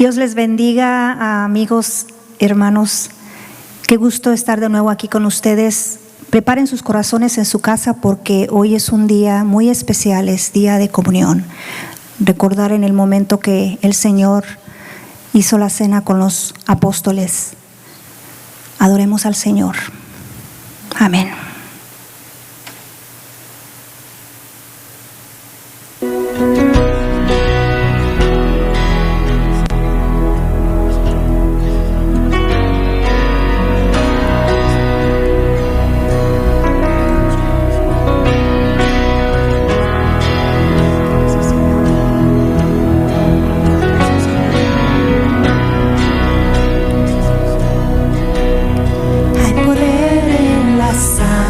Dios les bendiga, amigos, hermanos. Qué gusto estar de nuevo aquí con ustedes. Preparen sus corazones en su casa porque hoy es un día muy especial, es día de comunión. Recordar en el momento que el Señor hizo la cena con los apóstoles. Adoremos al Señor. Amén. Hay poder en la sangre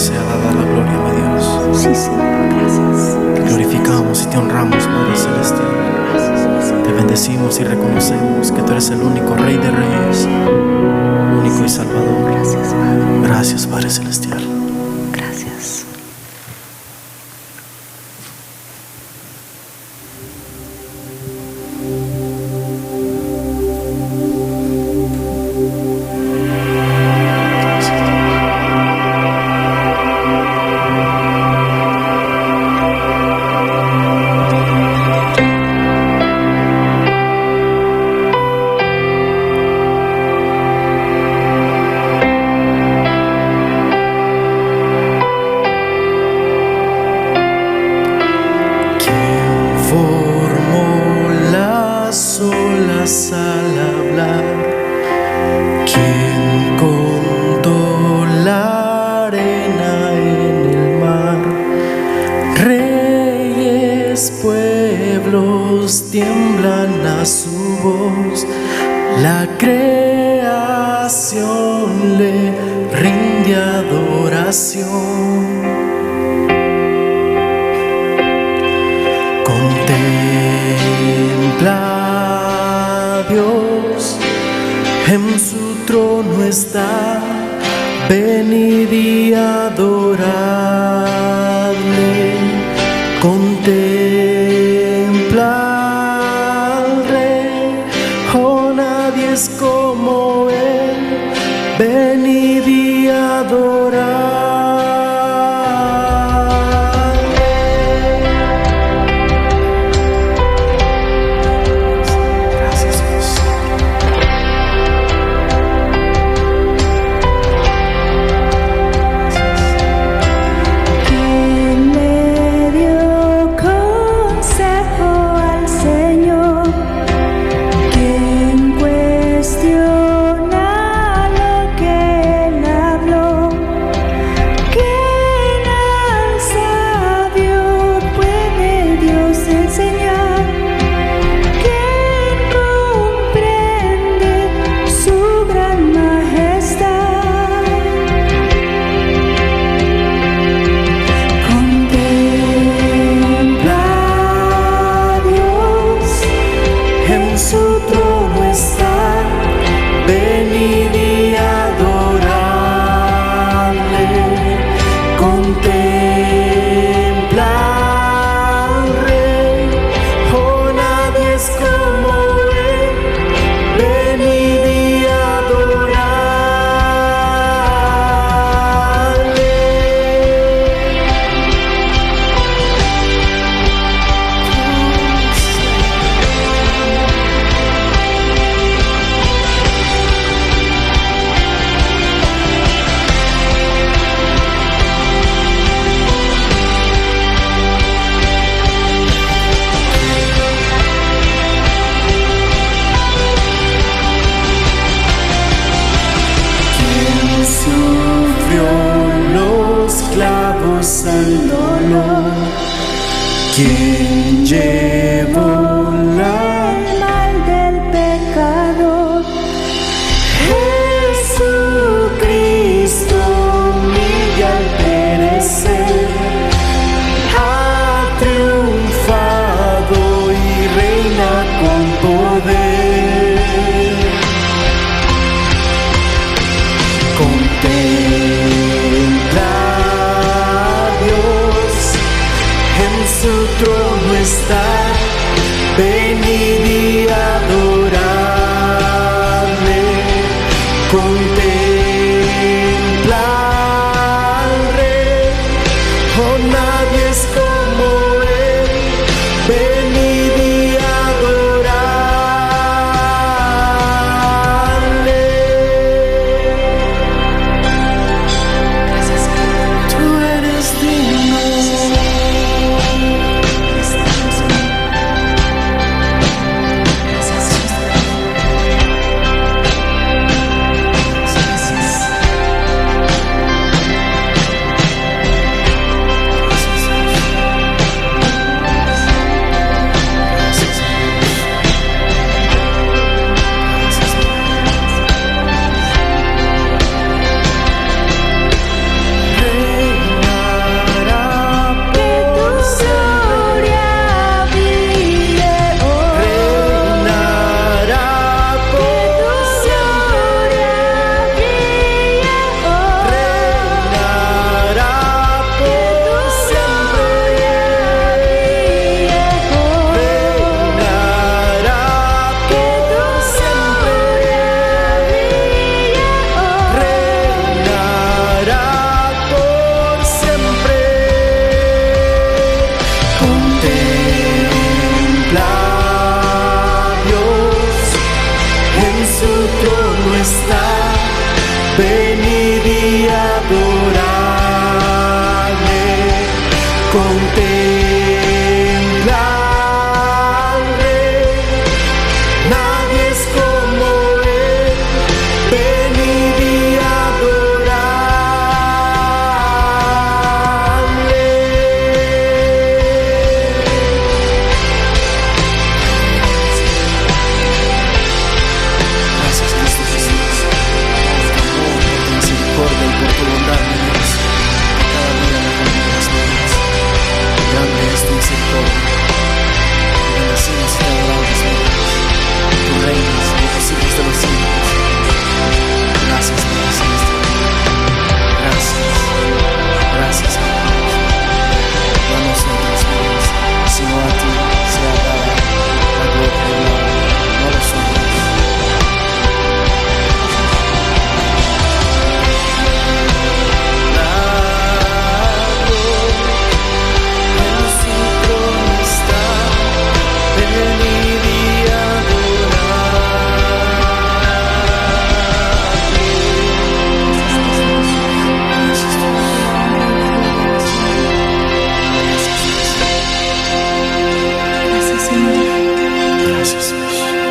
sea dada la gloria, mi Dios. Sí, Señor, gracias. Te glorificamos y te honramos, Padre Celestial. Te bendecimos y reconocemos que tú eres el único Rey de Reyes, único y Salvador. Gracias, Padre. Gracias, Padre Celestial. Gracias. Al hablar, quien contó la arena en el mar, reyes, pueblos tiemblan a su voz, la creación le rinde adoración. Contempla Dios, en su trono está, venid y adoradle. Contempla al Rey, oh, nadie es como Él, venid y adoradle. Al dolor, quien llevó el mal del pecador, Jesucristo humilla al perecer, ha triunfado y reina con poder. Contempla su trono está,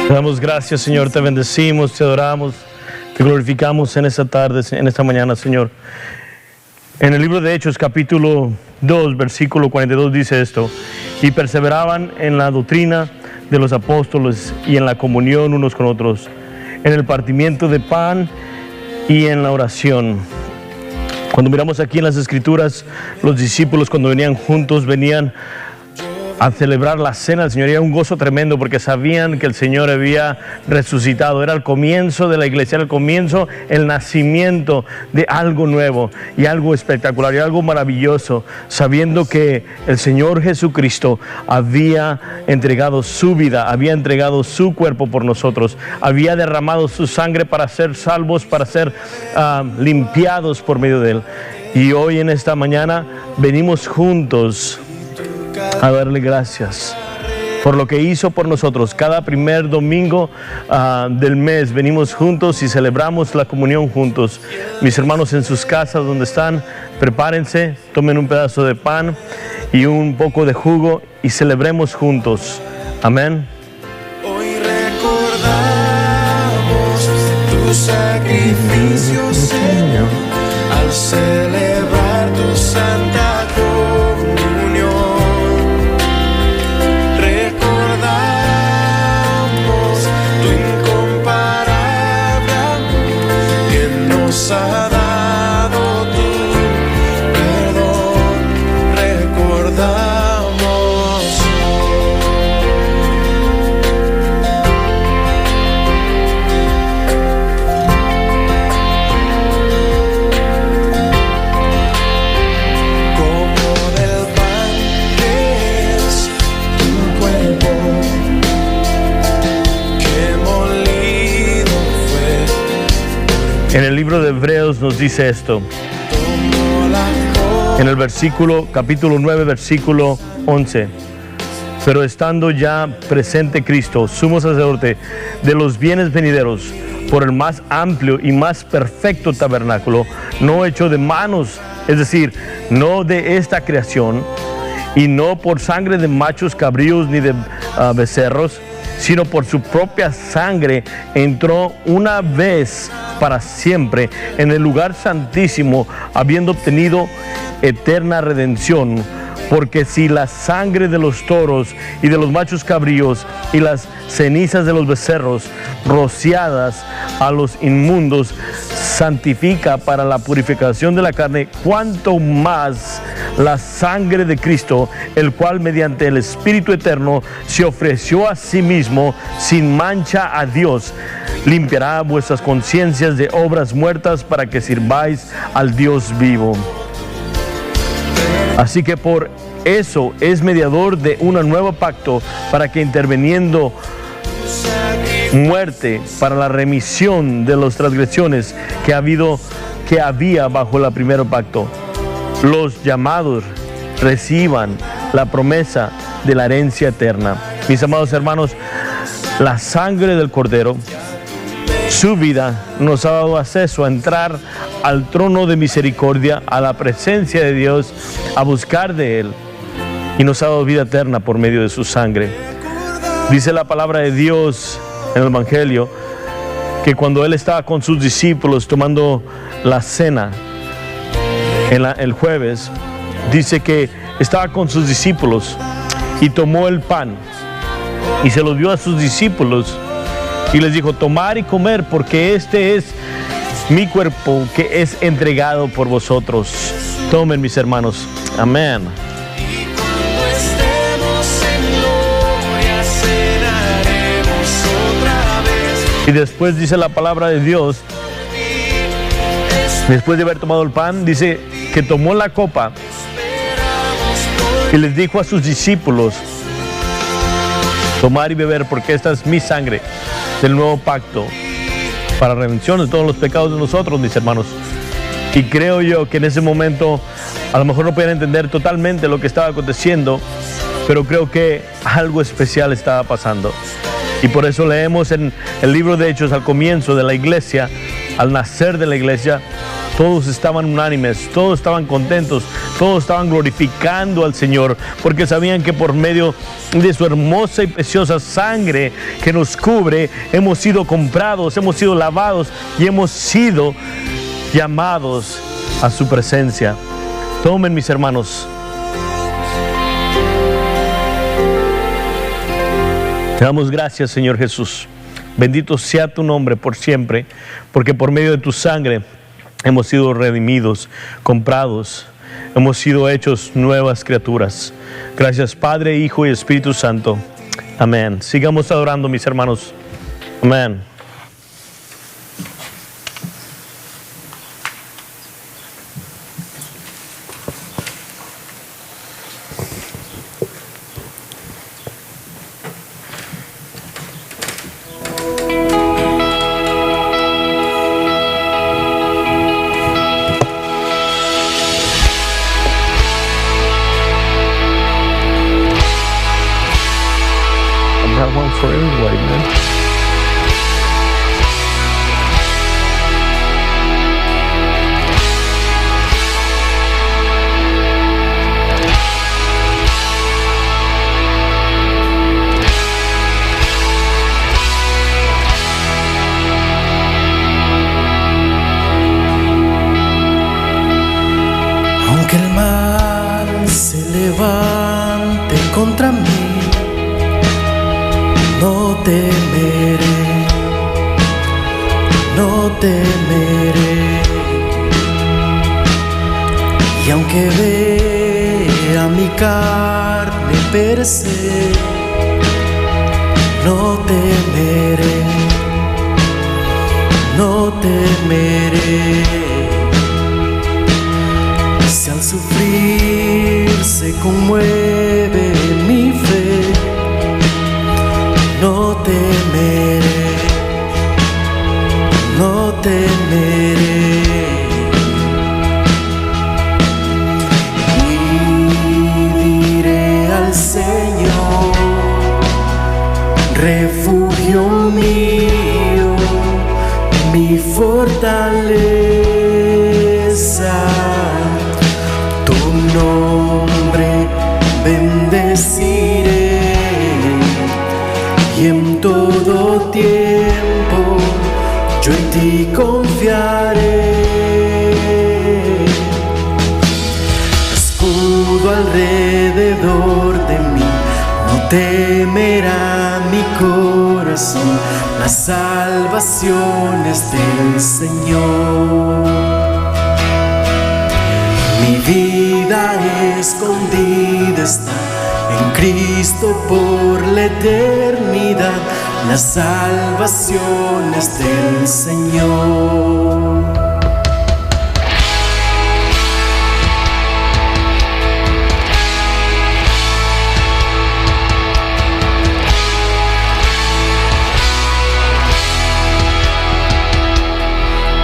Te damos gracias, Señor, te bendecimos, te adoramos, te glorificamos en esta tarde, en esta mañana, Señor. En el libro de Hechos, capítulo 2, versículo 42 dice esto: y perseveraban en la doctrina de los apóstoles y en la comunión unos con otros, en el partimiento de pan y en la oración. Cuando miramos aquí en las Escrituras, los discípulos cuando venían juntos, venían a celebrar la cena del Señor. Era un gozo tremendo porque sabían que el Señor había resucitado. Era el comienzo de la iglesia, era el comienzo, el nacimiento de algo nuevo y algo espectacular y algo maravilloso, sabiendo que el Señor Jesucristo había entregado su vida, había entregado su cuerpo por nosotros, había derramado su sangre para ser salvos, para ser limpiados por medio de Él. Y hoy en esta mañana venimos juntos a darle gracias por lo que hizo por nosotros. Cada primer domingo del mes venimos juntos y celebramos la comunión juntos. Mis hermanos en sus casas donde están, prepárense, tomen un pedazo de pan y un poco de jugo y celebremos juntos. Amén. Hoy recordamos tu sacrificio, Señor, al celebrar tu santa comunión. Ha dado tu perdón, recordamos. Como del pan que es tu cuerpo, que molido fue. En el libro de Hebreos nos dice esto, en el capítulo 9, versículo 11: pero estando ya presente Cristo, sumo sacerdote de los bienes venideros, por el más amplio y más perfecto tabernáculo, no hecho de manos, es decir, no de esta creación, y no por sangre de machos cabríos ni de becerros, sino por su propia sangre, entró una vez para siempre en el lugar santísimo, habiendo obtenido eterna redención. Porque si la sangre de los toros y de los machos cabríos y las cenizas de los becerros rociadas a los inmundos santifica para la purificación de la carne, cuánto más la sangre de Cristo, el cual mediante el Espíritu Eterno se ofreció a sí mismo sin mancha a Dios, limpiará vuestras conciencias de obras muertas para que sirváis al Dios vivo. Así que por eso es mediador de un nuevo pacto, para que interviniendo muerte para la remisión de las transgresiones que había bajo el primer pacto, los llamados reciban la promesa de la herencia eterna. Mis amados hermanos, la sangre del Cordero, su vida, nos ha dado acceso a entrar al trono de misericordia, a la presencia de Dios, a buscar de Él, y nos ha dado vida eterna por medio de su sangre. Dice la palabra de Dios en el Evangelio que cuando Él estaba con sus discípulos tomando la cena el jueves, dice que estaba con sus discípulos y tomó el pan y se lo dio a sus discípulos y les dijo: tomar y comer, porque este es mi cuerpo que es entregado por vosotros. Tomen, mis hermanos. Amén. Y después dice la palabra de Dios, después de haber tomado el pan, dice que tomó la copa y les dijo a sus discípulos: tomar y beber, porque esta es mi sangre del nuevo pacto para redención de todos los pecados de nosotros, mis hermanos. Y creo yo que en ese momento a lo mejor no podían entender totalmente lo que estaba aconteciendo, pero creo que algo especial estaba pasando. Y por eso leemos en el libro de Hechos, al comienzo de la iglesia, al nacer de la iglesia, todos estaban unánimes, todos estaban contentos, todos estaban glorificando al Señor, porque sabían que por medio de su hermosa y preciosa sangre que nos cubre, hemos sido comprados, hemos sido lavados y hemos sido llamados a su presencia. Tomen, mis hermanos. Te damos gracias, Señor Jesús. Bendito sea tu nombre por siempre, porque por medio de tu sangre hemos sido redimidos, comprados, hemos sido hechos nuevas criaturas. Gracias, Padre, Hijo y Espíritu Santo. Amén. Sigamos adorando, mis hermanos. Amén. For everybody, man. Aunque el mal se levante contra mí, no temeré, no temeré. Y aunque vea mi carne perecer, no temeré, no temeré. Si al sufrir se conmueve mi fe, no temeré, no temeré. Y diré al Señor, refugio mío, mi fortaleza, tu nombre bendeciré. Y en todo tiempo yo en ti confiaré. Escudo alrededor de mí, no temerá mi corazón. La salvación es del Señor. Mi vida escondida está en Cristo por la eternidad, la salvación es del Señor.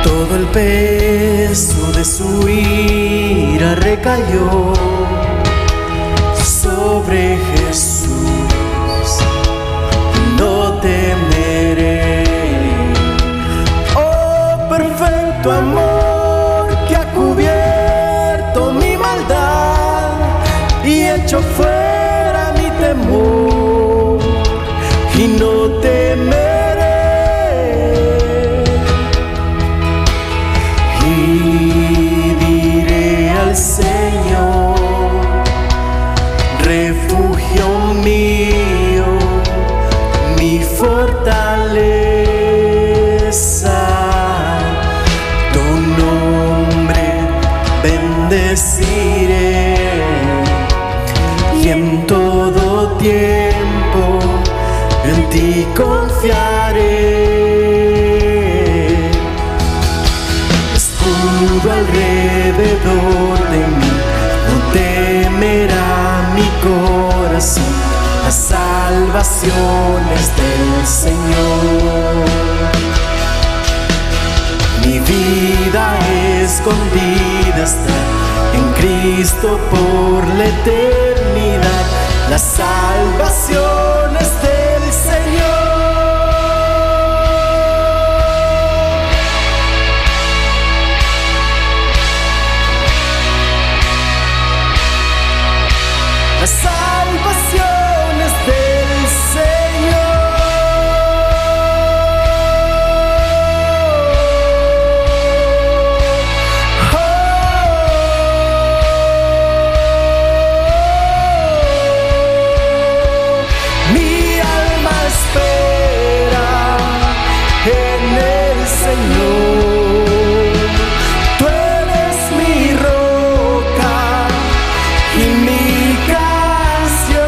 Todo el peso de su ira recayó sobre Jesús, no temeré. Oh, perfecto amor que ha cubierto mi maldad y hecho fuera mi temor, y no temeré. Y diré al Señor, refugio mío, mi fortaleza, tu nombre bendeciré. Y en todo tiempo en ti confiaré. Escudo alrededor de mí, no temerá mi corazón. La salvación es del Señor. Mi vida escondida está en Cristo por la eternidad. La salvación es del Señor. La salvación es del Señor. Mi alma espera en el Señor. Tú eres mi roca y mi canción.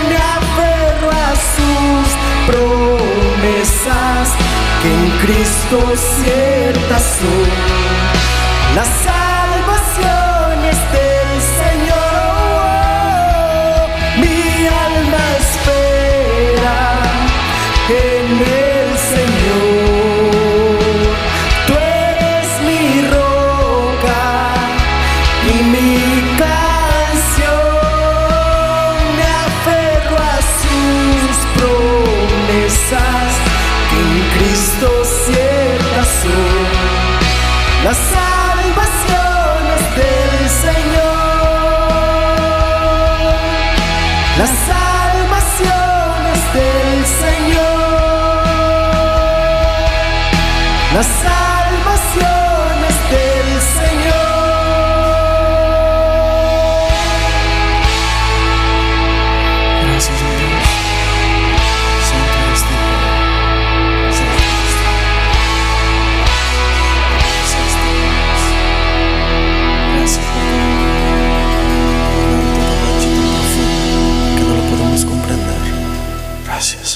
Me aferro a sus promesas, que en Cristo ciertas son. La salvación es del Señor. Mi alma espera en el Señor. Tú eres mi roca y mi canción. Me aferro a sus promesas, que en Cristo ciertas son. La salvación es del Señor. La salvación es del Señor. La salvación es del Señor. Gracias, Dios. Santo eres tú. Santo eres tú. Gracias, Dios. Gracias por tu noche tan profundo que no lo podemos comprender. Gracias.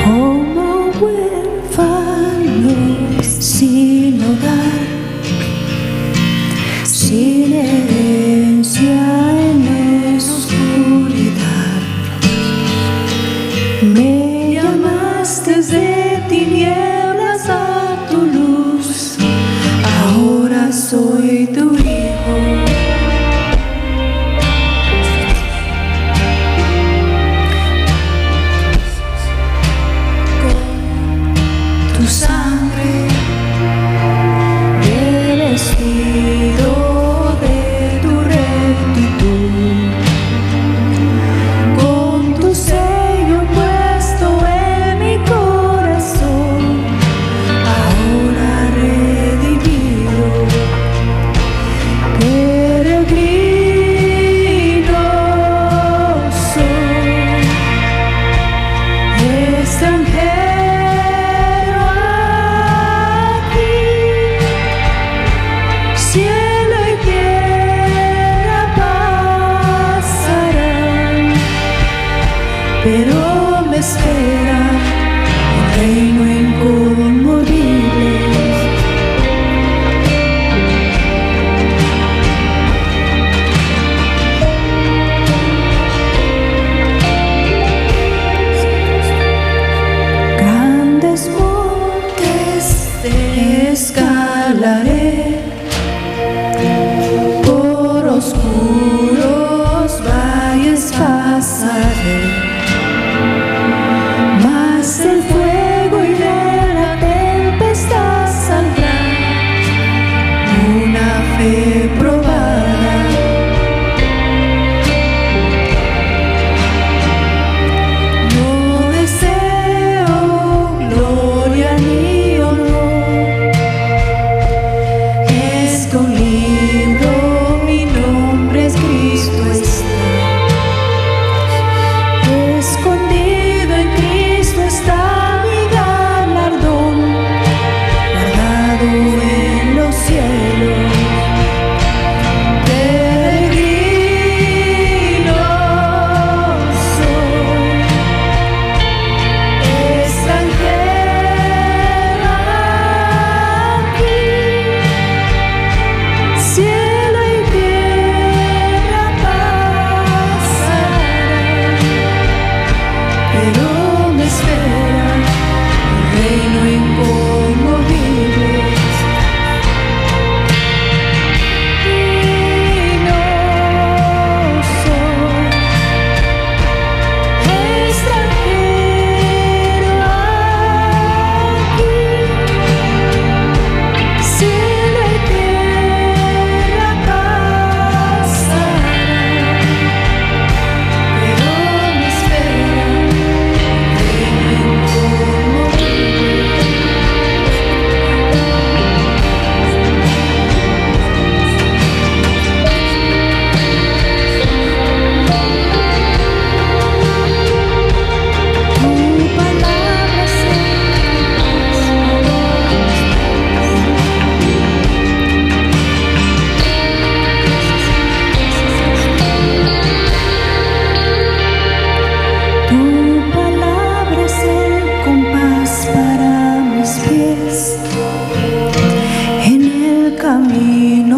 Como huérfanos sin hogar, sin herencia en oscuridad, me llamaste de tinieblas a tu luz. Ahora soy tu hijo. Tu sangre me he vestido de tu rectitud, con tu sello puesto en mi corazón, ahora redimido, peregrino soy, extranjero aquí, cielo y tierra pasarán, pero me espera un reino inconmovible. Grandes montes escalaré, por oscuros valles pasaré, mas el fuego y de la tempestad saldrá una fe probada. No deseo gloria ni honor, es con libro mi nombre escrito está. Escondido en Cristo está mi galardón, guardado en los cielos. Peregrino soy, extranjero aquí,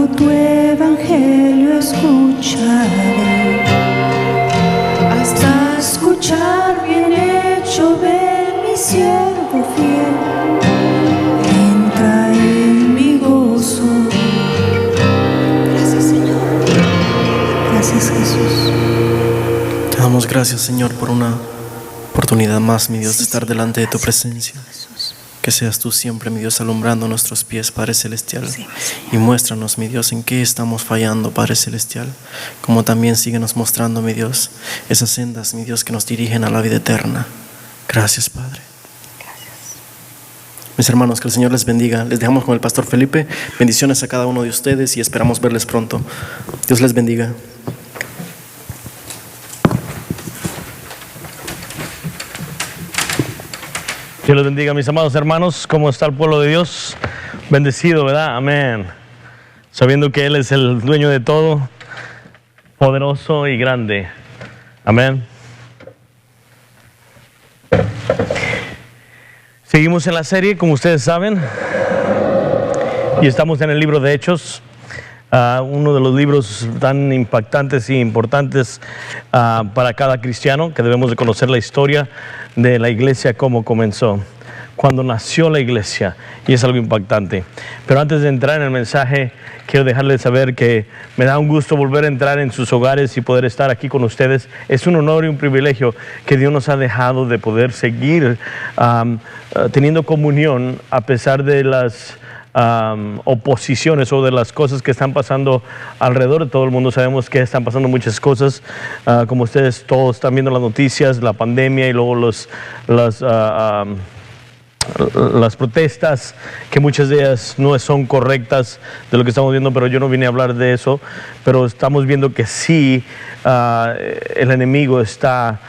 Solo tu evangelio escucharé, hasta escuchar bien hecho, ven mi siervo fiel, entra en mi gozo. Gracias, Señor. Gracias, Jesús. Te damos gracias, Señor, por una oportunidad más, mi Dios, de estar delante de tu presencia. Que seas tú siempre, mi Dios, alumbrando nuestros pies, Padre Celestial. Y muéstranos, mi Dios, en qué estamos fallando, Padre Celestial. Como también síguenos mostrando, mi Dios, esas sendas, mi Dios, que nos dirigen a la vida eterna. Gracias, Padre. Gracias. Mis hermanos, que el Señor les bendiga. Les dejamos con el Pastor Felipe. Bendiciones a cada uno de ustedes y esperamos verles pronto. Dios les bendiga. Dios los bendiga, mis amados hermanos. ¿Cómo está el pueblo de Dios? Bendecido, ¿verdad? Amén. Sabiendo que Él es el dueño de todo, poderoso y grande. Amén. Seguimos en la serie, como ustedes saben, y estamos en el libro de Hechos. Uno de los libros tan impactantes y importantes para cada cristiano, que debemos de conocer la historia de la iglesia, cómo comenzó, cuando nació la iglesia, y es algo impactante. Pero antes de entrar en el mensaje, quiero dejarles saber que me da un gusto volver a entrar en sus hogares y poder estar aquí con ustedes. Es un honor y un privilegio que Dios nos ha dejado de poder seguir teniendo comunión a pesar de las oposiciones o de las cosas que están pasando alrededor de todo el mundo. Sabemos que están pasando muchas cosas, como ustedes todos están viendo las noticias, la pandemia y luego las protestas, que muchas de ellas no son correctas de lo que estamos viendo, pero yo no vine a hablar de eso. Pero estamos viendo que sí, el enemigo está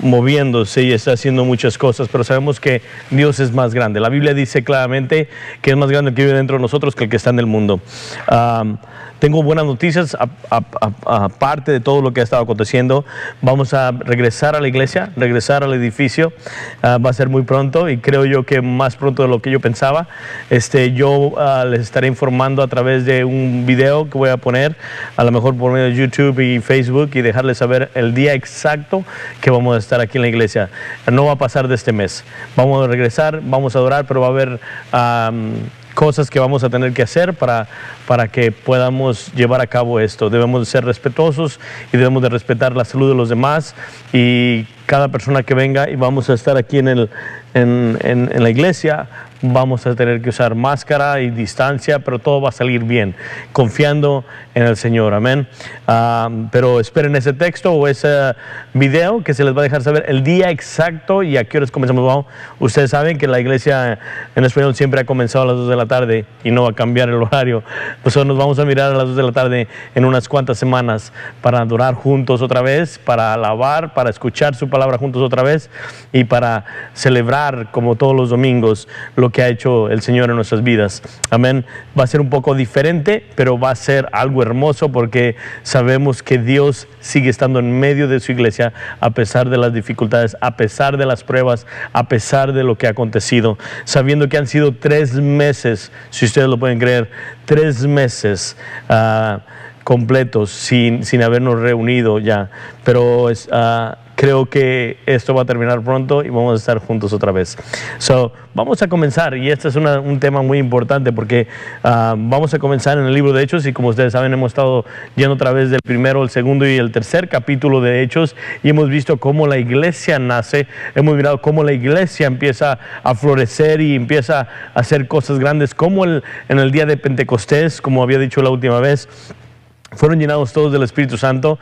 moviéndose y está haciendo muchas cosas, pero sabemos que Dios es más grande. La Biblia dice claramente que es más grande el que vive dentro de nosotros que el que está en el mundo. Tengo buenas noticias, aparte de todo lo que ha estado aconteciendo. Vamos a regresar a la iglesia, regresar al edificio. Va a ser muy pronto, y creo yo que más pronto de lo que yo pensaba. Yo les estaré informando a través de un video que voy a poner, a lo mejor por medio de YouTube y Facebook, y dejarles saber el día exacto que vamos a estar aquí en la iglesia. No va a pasar de este mes. Vamos a regresar, vamos a adorar, pero va a haber cosas que vamos a tener que hacer para que podamos llevar a cabo esto. Debemos de ser respetuosos y debemos de respetar la salud de los demás, y cada persona que venga, y vamos a estar aquí en la iglesia, vamos a tener que usar máscara y distancia, pero todo va a salir bien, confiando en el Señor. Amén. Pero esperen ese texto o ese video que se les va a dejar saber el día exacto y a qué horas comenzamos. Bueno, ustedes saben que la iglesia en español siempre ha comenzado a las 2 de la tarde y no va a cambiar el horario. Pues nos vamos a mirar a las 2 de la tarde en unas cuantas semanas para adorar juntos otra vez, para alabar, para escuchar su palabra juntos otra vez, y para celebrar, como todos los domingos, lo que ha hecho el Señor en nuestras vidas. Amén. Va a ser un poco diferente, pero va a ser algo hermoso, porque sabemos que Dios sigue estando en medio de su iglesia a pesar de las dificultades, a pesar de las pruebas, a pesar de lo que ha acontecido, sabiendo que han sido 3 meses, si ustedes lo pueden creer, 3 meses completos sin habernos reunido ya, pero creo que esto va a terminar pronto y vamos a estar juntos otra vez. Vamos a comenzar, y este es un tema muy importante, porque vamos a comenzar en el libro de Hechos, y como ustedes saben, hemos estado yendo a través del primero, el segundo y el tercer capítulo de Hechos, y hemos visto cómo la iglesia nace, hemos mirado cómo la iglesia empieza a florecer y empieza a hacer cosas grandes, como en el día de Pentecostés, como había dicho la última vez, fueron llenados todos del Espíritu Santo,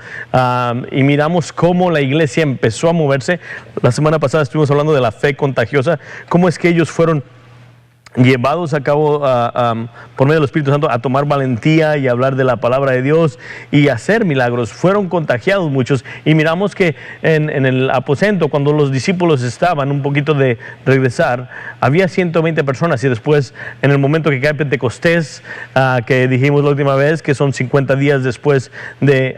y miramos cómo la iglesia empezó a moverse. La semana pasada estuvimos hablando de la fe contagiosa, cómo es que ellos fueron llevados a cabo por medio del Espíritu Santo a tomar valentía y hablar de la palabra de Dios y hacer milagros. Fueron contagiados muchos, y miramos que en el aposento, cuando los discípulos estaban un poquito de regresar, había 120 personas, y después, en el momento que cae Pentecostés, que dijimos la última vez que son 50 días después de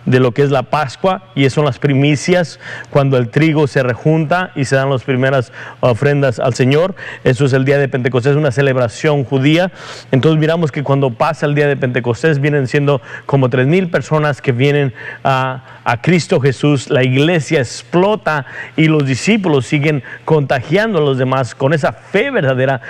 lo que es la Pascua, y son las primicias, cuando el trigo se rejunta y se dan las primeras ofrendas al Señor. Eso es el día de Pentecostés, una celebración judía. Entonces miramos que cuando pasa el día de Pentecostés vienen siendo como 3,000 personas que vienen a Cristo Jesús. La iglesia explota y los discípulos siguen contagiando a los demás con esa fe verdadera.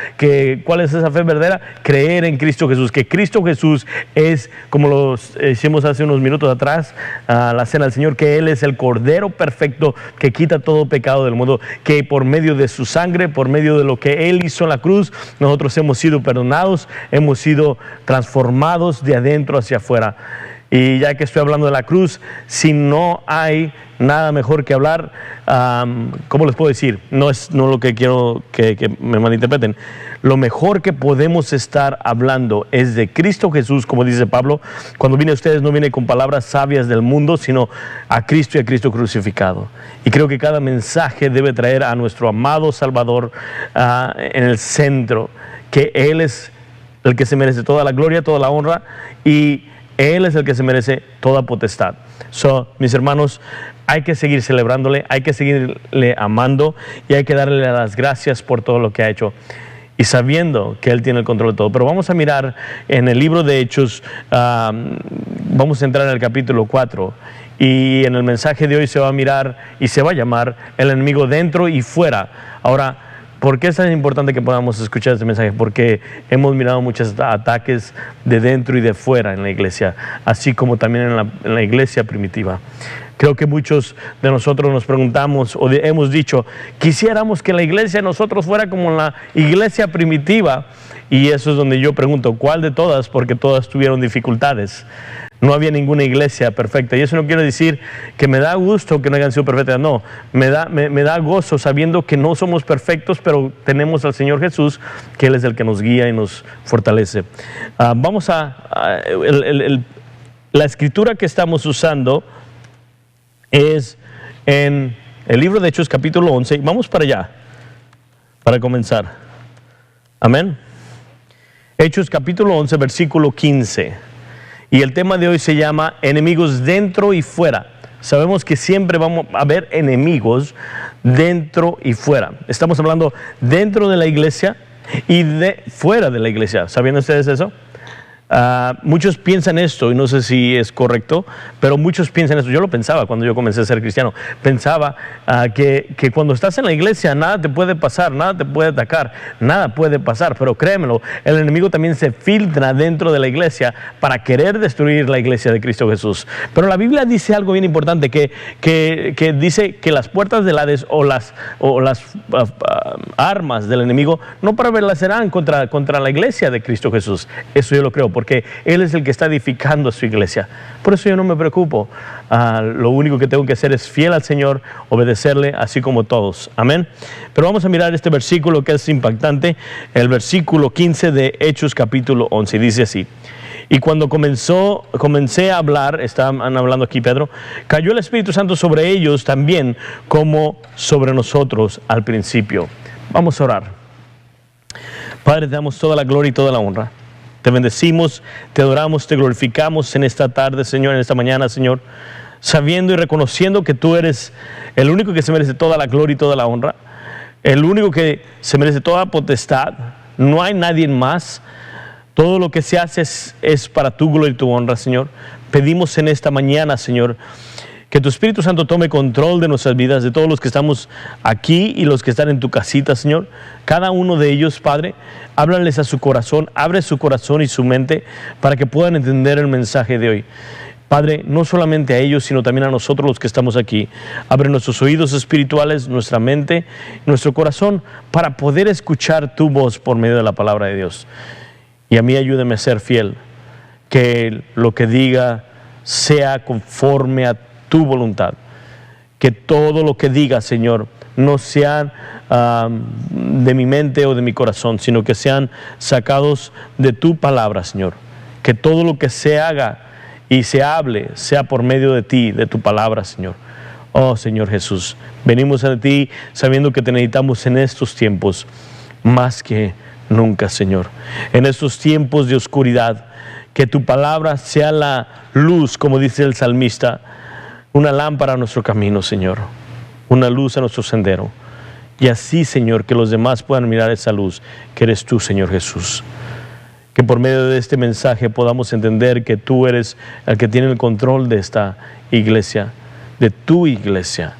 ¿Cuál es esa fe verdadera? Creer en Cristo Jesús, que Cristo Jesús es, como lo hicimos hace unos minutos atrás, la cena del Señor, que Él es el Cordero perfecto que quita todo pecado del mundo, que por medio de su sangre, por medio de lo que Él hizo en la cruz, nosotros hemos sido perdonados, hemos sido transformados de adentro hacia afuera. Y ya que estoy hablando de la cruz, si no hay nada mejor que hablar, ¿cómo les puedo decir? No lo que quiero que me malinterpreten. Lo mejor que podemos estar hablando es de Cristo Jesús, como dice Pablo. Cuando viene a ustedes no viene con palabras sabias del mundo, sino a Cristo y a Cristo crucificado. Y creo que cada mensaje debe traer a nuestro amado Salvador en el centro, que Él es el que se merece toda la gloria, toda la honra, y Él es el que se merece toda potestad. Mis hermanos, hay que seguir celebrándole, hay que seguirle amando y hay que darle las gracias por todo lo que ha hecho y sabiendo que Él tiene el control de todo. Pero vamos a mirar en el libro de Hechos, vamos a entrar en el capítulo 4 y en el mensaje de hoy se va a mirar y se va a llamar el enemigo dentro y fuera. Ahora, ¿por qué es tan importante que podamos escuchar este mensaje? Porque hemos mirado muchos ataques de dentro y de fuera en la iglesia, así como también en la iglesia primitiva. Creo que muchos de nosotros nos preguntamos o hemos dicho, quisiéramos que la iglesia de nosotros fuera como la iglesia primitiva. Y eso es donde yo pregunto, ¿cuál de todas? Porque todas tuvieron dificultades. No había ninguna iglesia perfecta. Y eso no quiere decir que me da gusto que no hayan sido perfectas. No, me da gozo sabiendo que no somos perfectos, pero tenemos al Señor Jesús, que Él es el que nos guía y nos fortalece. Vamos la escritura que estamos usando es en el libro de Hechos capítulo 11. Vamos para allá, para comenzar. Amén. Hechos capítulo 11, versículo 15. Y el tema de hoy se llama enemigos dentro y fuera. Sabemos que siempre vamos a haber enemigos dentro y fuera. Estamos hablando dentro de la iglesia y fuera de la iglesia. ¿Sabían ustedes eso? Muchos piensan esto, y no sé si es correcto, pero muchos piensan esto. Yo lo pensaba cuando yo comencé a ser cristiano. Pensaba que cuando estás en la iglesia nada te puede pasar, nada te puede atacar, nada puede pasar. Pero créemelo, el enemigo también se filtra dentro de la iglesia para querer destruir la iglesia de Cristo Jesús. Pero la Biblia dice algo bien importante, que dice que las puertas del Hades o las armas del enemigo no prevalecerán contra la iglesia de Cristo Jesús. Eso yo lo creo, porque Él es el que está edificando su iglesia. Por eso yo no me preocupo. Lo único que tengo que hacer es fiel al Señor, obedecerle, así como todos. Amén. Pero vamos a mirar este versículo que es impactante, el versículo 15 de Hechos capítulo 11. Dice así: y cuando comencé a hablar, están hablando aquí Pedro, cayó el Espíritu Santo sobre ellos también, como sobre nosotros al principio. Vamos a orar. Padre, te damos toda la gloria y toda la honra. Te bendecimos, te adoramos, te glorificamos en esta tarde, Señor, en esta mañana, Señor, sabiendo y reconociendo que tú eres el único que se merece toda la gloria y toda la honra, el único que se merece toda potestad. No hay nadie más. Todo lo que se hace es para tu gloria y tu honra, Señor. Pedimos en esta mañana, Señor, que tu Espíritu Santo tome control de nuestras vidas, de todos los que estamos aquí y los que están en tu casita, Señor. Cada uno de ellos, Padre, háblales a su corazón, abre su corazón y su mente para que puedan entender el mensaje de hoy. Padre, no solamente a ellos, sino también a nosotros los que estamos aquí. Abre nuestros oídos espirituales, nuestra mente, nuestro corazón, para poder escuchar tu voz por medio de la palabra de Dios. Y a mí ayúdame a ser fiel, que lo que diga sea conforme a tu voluntad. Que todo lo que diga, Señor, no sean de mi mente o de mi corazón, sino que sean sacados de tu palabra, Señor. Que todo lo que se haga y se hable sea por medio de ti, de tu palabra, Señor. Oh, Señor Jesús, venimos a ti sabiendo que te necesitamos en estos tiempos más que nunca, Señor. En estos tiempos de oscuridad, que tu palabra sea la luz, como dice el salmista, una lámpara a nuestro camino, Señor, una luz a nuestro sendero. Y así, Señor, que los demás puedan mirar esa luz, que eres tú, Señor Jesús. Que por medio de este mensaje podamos entender que tú eres el que tiene el control de esta iglesia, de tu iglesia.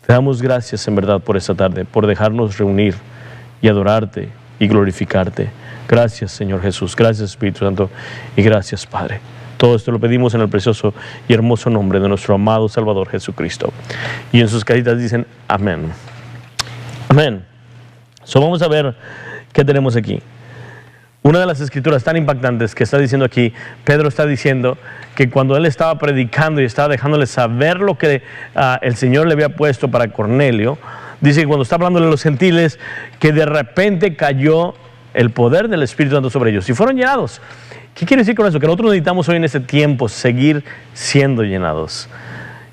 Te damos gracias en verdad por esta tarde, por dejarnos reunir y adorarte y glorificarte. Gracias, Señor Jesús. Gracias, Espíritu Santo. Y gracias, Padre. Todo esto lo pedimos en el precioso y hermoso nombre de nuestro amado Salvador Jesucristo. Y en sus caritas dicen amén. Amén. So, vamos a ver qué tenemos aquí. Una de las escrituras tan impactantes que está diciendo aquí, Pedro está diciendo que cuando él estaba predicando y estaba dejándole saber lo que el Señor le había puesto para Cornelio, dice que cuando está hablando de los gentiles, que de repente cayó el poder del Espíritu Santo sobre ellos y fueron llenados. ¿Qué quiere decir con eso? Que nosotros necesitamos hoy en este tiempo seguir siendo llenados.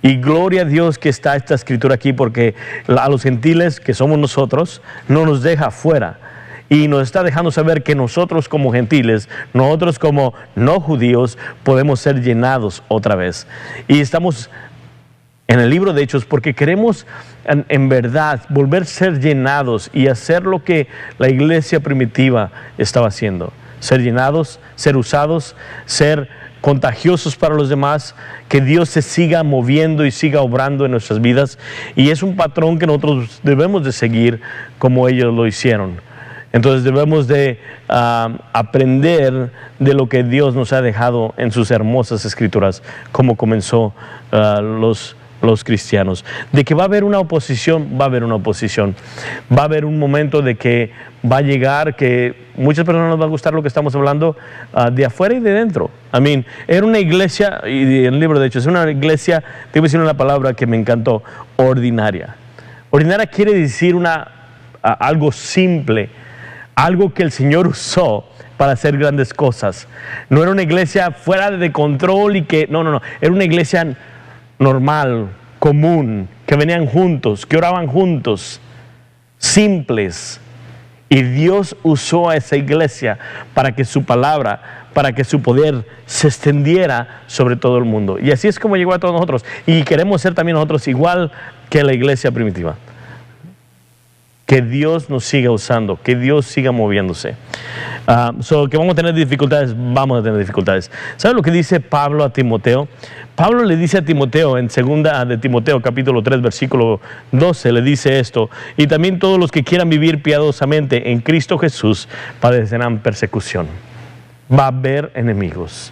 Y gloria a Dios que está esta escritura aquí, porque a los gentiles, que somos nosotros, no nos deja fuera. Y nos está dejando saber que nosotros como gentiles, nosotros como no judíos, podemos ser llenados otra vez. Y estamos en el libro de Hechos porque queremos en verdad volver a ser llenados y hacer lo que la iglesia primitiva estaba haciendo. Ser llenados, ser usados, ser contagiosos para los demás, que Dios se siga moviendo y siga obrando en nuestras vidas. Y es un patrón que nosotros debemos de seguir como ellos lo hicieron. Entonces debemos de aprender de lo que Dios nos ha dejado en sus hermosas escrituras, como comenzó los cristianos. De que va a haber una oposición, va a haber una oposición. Va a haber un momento de que va a llegar que muchas personas nos va a gustar lo que estamos hablando de afuera y de dentro. Era una iglesia, y en el libro de Hechos, es una iglesia, te voy a decir una palabra que me encantó, ordinaria. Ordinaria quiere decir algo simple, algo que el Señor usó para hacer grandes cosas. No era una iglesia fuera de control y que, no, era una iglesia normal, común, que venían juntos, que oraban juntos, simples. Y Dios usó a esa iglesia para que su palabra, para que su poder se extendiera sobre todo el mundo. Y así es como llegó a todos nosotros. Y queremos ser también nosotros igual que la iglesia primitiva. Que Dios nos siga usando, que Dios siga moviéndose. Que vamos a tener dificultades, vamos a tener dificultades. ¿Sabe lo que dice Pablo a Timoteo? Pablo le dice a Timoteo en 2 de Timoteo capítulo 3 versículo 12, le dice esto: y también todos los que quieran vivir piadosamente en Cristo Jesús padecerán persecución. Va a haber enemigos.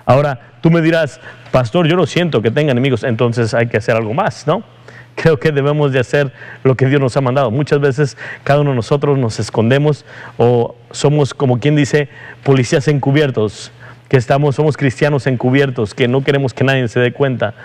Ahora, tú me dirás, pastor, yo no siento que tenga enemigos, entonces hay que hacer algo más, ¿no? Creo que debemos de hacer lo que Dios nos ha mandado. Muchas veces cada uno de nosotros nos escondemos o somos, como quien dice, policías encubiertos, que somos cristianos encubiertos, que no queremos que nadie se dé cuenta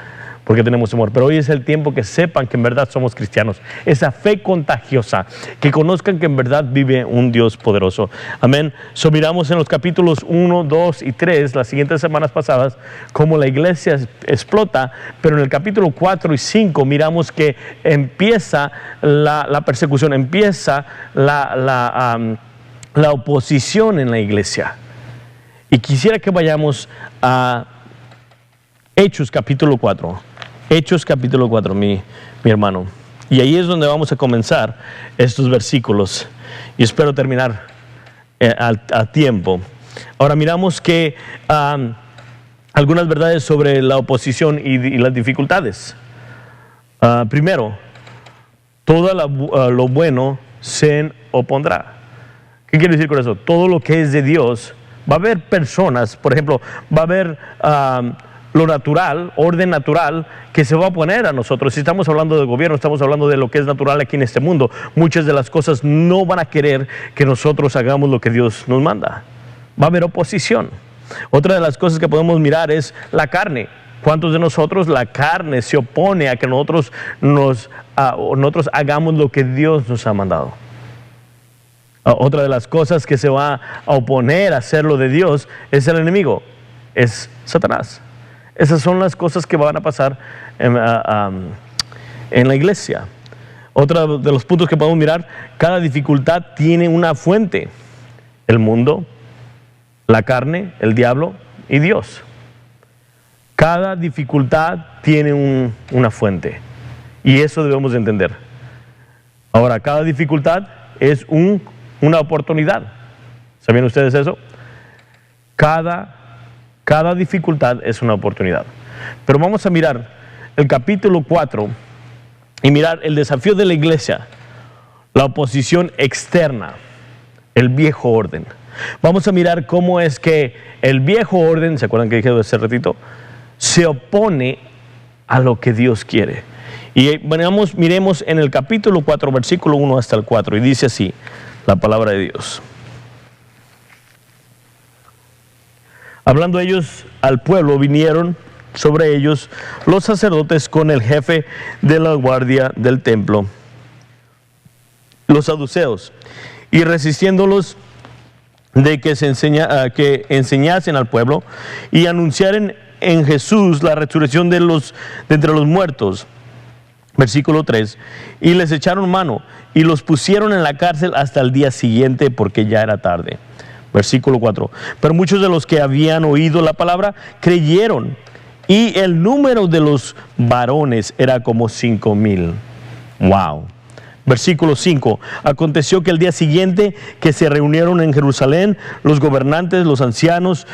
porque tenemos temor. Pero hoy es el tiempo que sepan que en verdad somos cristianos. Esa fe contagiosa, que conozcan que en verdad vive un Dios poderoso. Amén. Miramos en los capítulos 1, 2 y 3, las siguientes semanas pasadas, cómo la iglesia explota, pero en el capítulo 4 y 5 miramos que empieza la persecución, empieza la oposición en la iglesia. Y quisiera que vayamos a Hechos capítulo 4. Hechos capítulo 4, mi hermano. Y ahí es donde vamos a comenzar estos versículos. Y espero terminar a tiempo. Ahora miramos que algunas verdades sobre la oposición y las dificultades. Primero, todo lo bueno se opondrá. ¿Qué quiere decir con eso? Todo lo que es de Dios, va a haber personas, por ejemplo, va a haber lo natural, orden natural, que se va a oponer a nosotros. Si estamos hablando de gobierno, estamos hablando de lo que es natural aquí en este mundo. Muchas de las cosas no van a querer que nosotros hagamos lo que Dios nos manda. Va a haber oposición. Otra de las cosas que podemos mirar es la carne. ¿Cuántos de nosotros la carne se opone a que nosotros hagamos lo que Dios nos ha mandado? Otra de las cosas que se va a oponer a hacer lo de Dios es el enemigo, es Satanás. Esas son las cosas que van a pasar en la iglesia. Otro de los puntos que podemos mirar, cada dificultad tiene una fuente: el mundo, la carne, el diablo y Dios. Cada dificultad tiene una fuente, y eso debemos de entender. Ahora, cada dificultad es una oportunidad. ¿Sabían ustedes eso? Cada dificultad es una oportunidad. Pero vamos a mirar el capítulo 4 y mirar el desafío de la iglesia, la oposición externa, el viejo orden. Vamos a mirar cómo es que el viejo orden, ¿se acuerdan que dije hace ratito? Se opone a lo que Dios quiere. Y miremos en el capítulo 4, versículo 1 hasta el 4, y dice así la palabra de Dios. Hablando ellos al pueblo, vinieron sobre ellos los sacerdotes con el jefe de la guardia del templo, los saduceos, y resistiéndolos de que enseñasen al pueblo y anunciaren en Jesús la resurrección de entre los muertos. Versículo 3, y les echaron mano y los pusieron en la cárcel hasta el día siguiente porque ya era tarde. Versículo 4, pero muchos de los que habían oído la palabra creyeron, y el número de los varones era como 5,000. Wow. Versículo 5, aconteció que el día siguiente que se reunieron en Jerusalén los gobernantes, los ancianos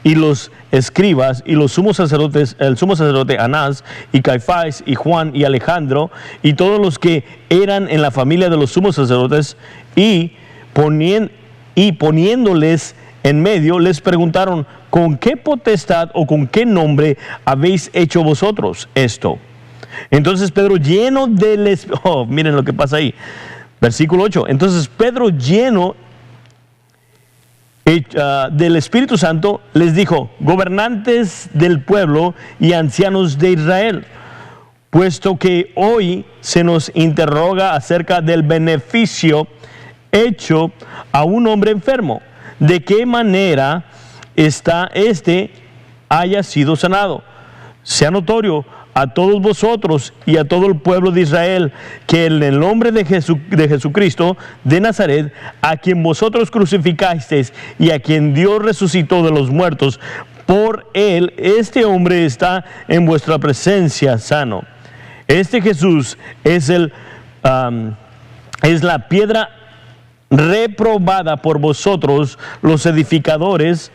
y los escribas y los sumos sacerdotes, el sumo sacerdote Anás y Caifás y Juan y Alejandro y todos los que eran en la familia de los sumos sacerdotes, y poniéndoles en medio les preguntaron: ¿con qué potestad o con qué nombre habéis hecho vosotros esto? Entonces Pedro, lleno del miren lo que pasa ahí, versículo 8, entonces Pedro, lleno del Espíritu Santo, les dijo: gobernantes del pueblo y ancianos de Israel, puesto que hoy se nos interroga acerca del beneficio hecho a un hombre enfermo, de qué manera haya sido sanado. Sea notorio a todos vosotros y a todo el pueblo de Israel que en el nombre de Jesucristo de Nazaret, a quien vosotros crucificasteis y a quien Dios resucitó de los muertos, por él este hombre está en vuestra presencia sano. Este Jesús es la piedra reprobada por vosotros los edificadores,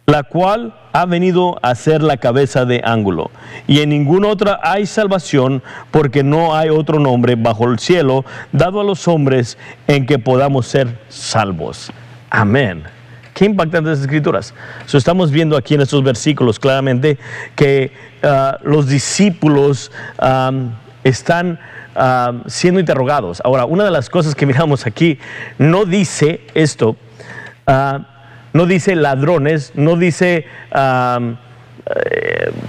la cual ha venido a ser la cabeza de ángulo. Y en ninguna otra hay salvación, porque no hay otro nombre bajo el cielo dado a los hombres en que podamos ser salvos. Amén. Qué impactantes escrituras. Estamos viendo aquí en estos versículos claramente que los discípulos están siendo interrogados. Ahora, una de las cosas que miramos aquí no dice esto. No dice ladrones, no dice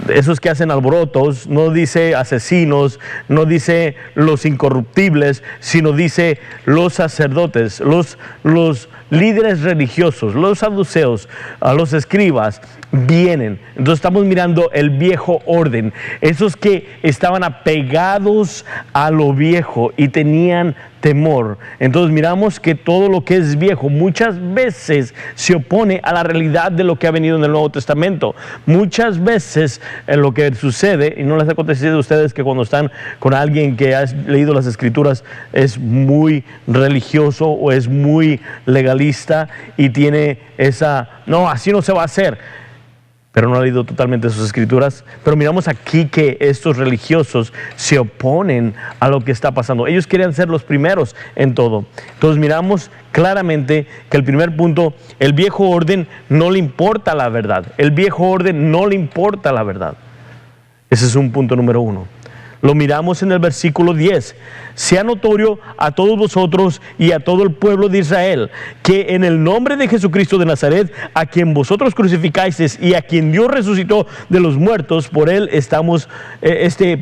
esos que hacen alborotos, no dice asesinos, no dice los incorruptibles, sino dice los sacerdotes, los líderes religiosos, los saduceos, los escribas vienen. Entonces estamos mirando el viejo orden, esos que estaban apegados a lo viejo y tenían temor. Entonces miramos que todo lo que es viejo muchas veces se opone a la realidad de lo que ha venido en el Nuevo Testamento. Muchas veces en lo que sucede, y no les ha acontecido a ustedes que cuando están con alguien que ha leído las Escrituras es muy religioso o es muy legalista y tiene no, así no se va a hacer, pero no ha leído totalmente sus escrituras. Pero miramos aquí que estos religiosos se oponen a lo que está pasando. Ellos querían ser los primeros en todo. Entonces miramos claramente que el primer punto, el viejo orden no le importa la verdad. El viejo orden no le importa la verdad. Ese es un punto número 1. Lo miramos en el versículo 10. Sea notorio a todos vosotros y a todo el pueblo de Israel que en el nombre de Jesucristo de Nazaret, a quien vosotros crucificasteis y a quien Dios resucitó de los muertos, por él estamos, este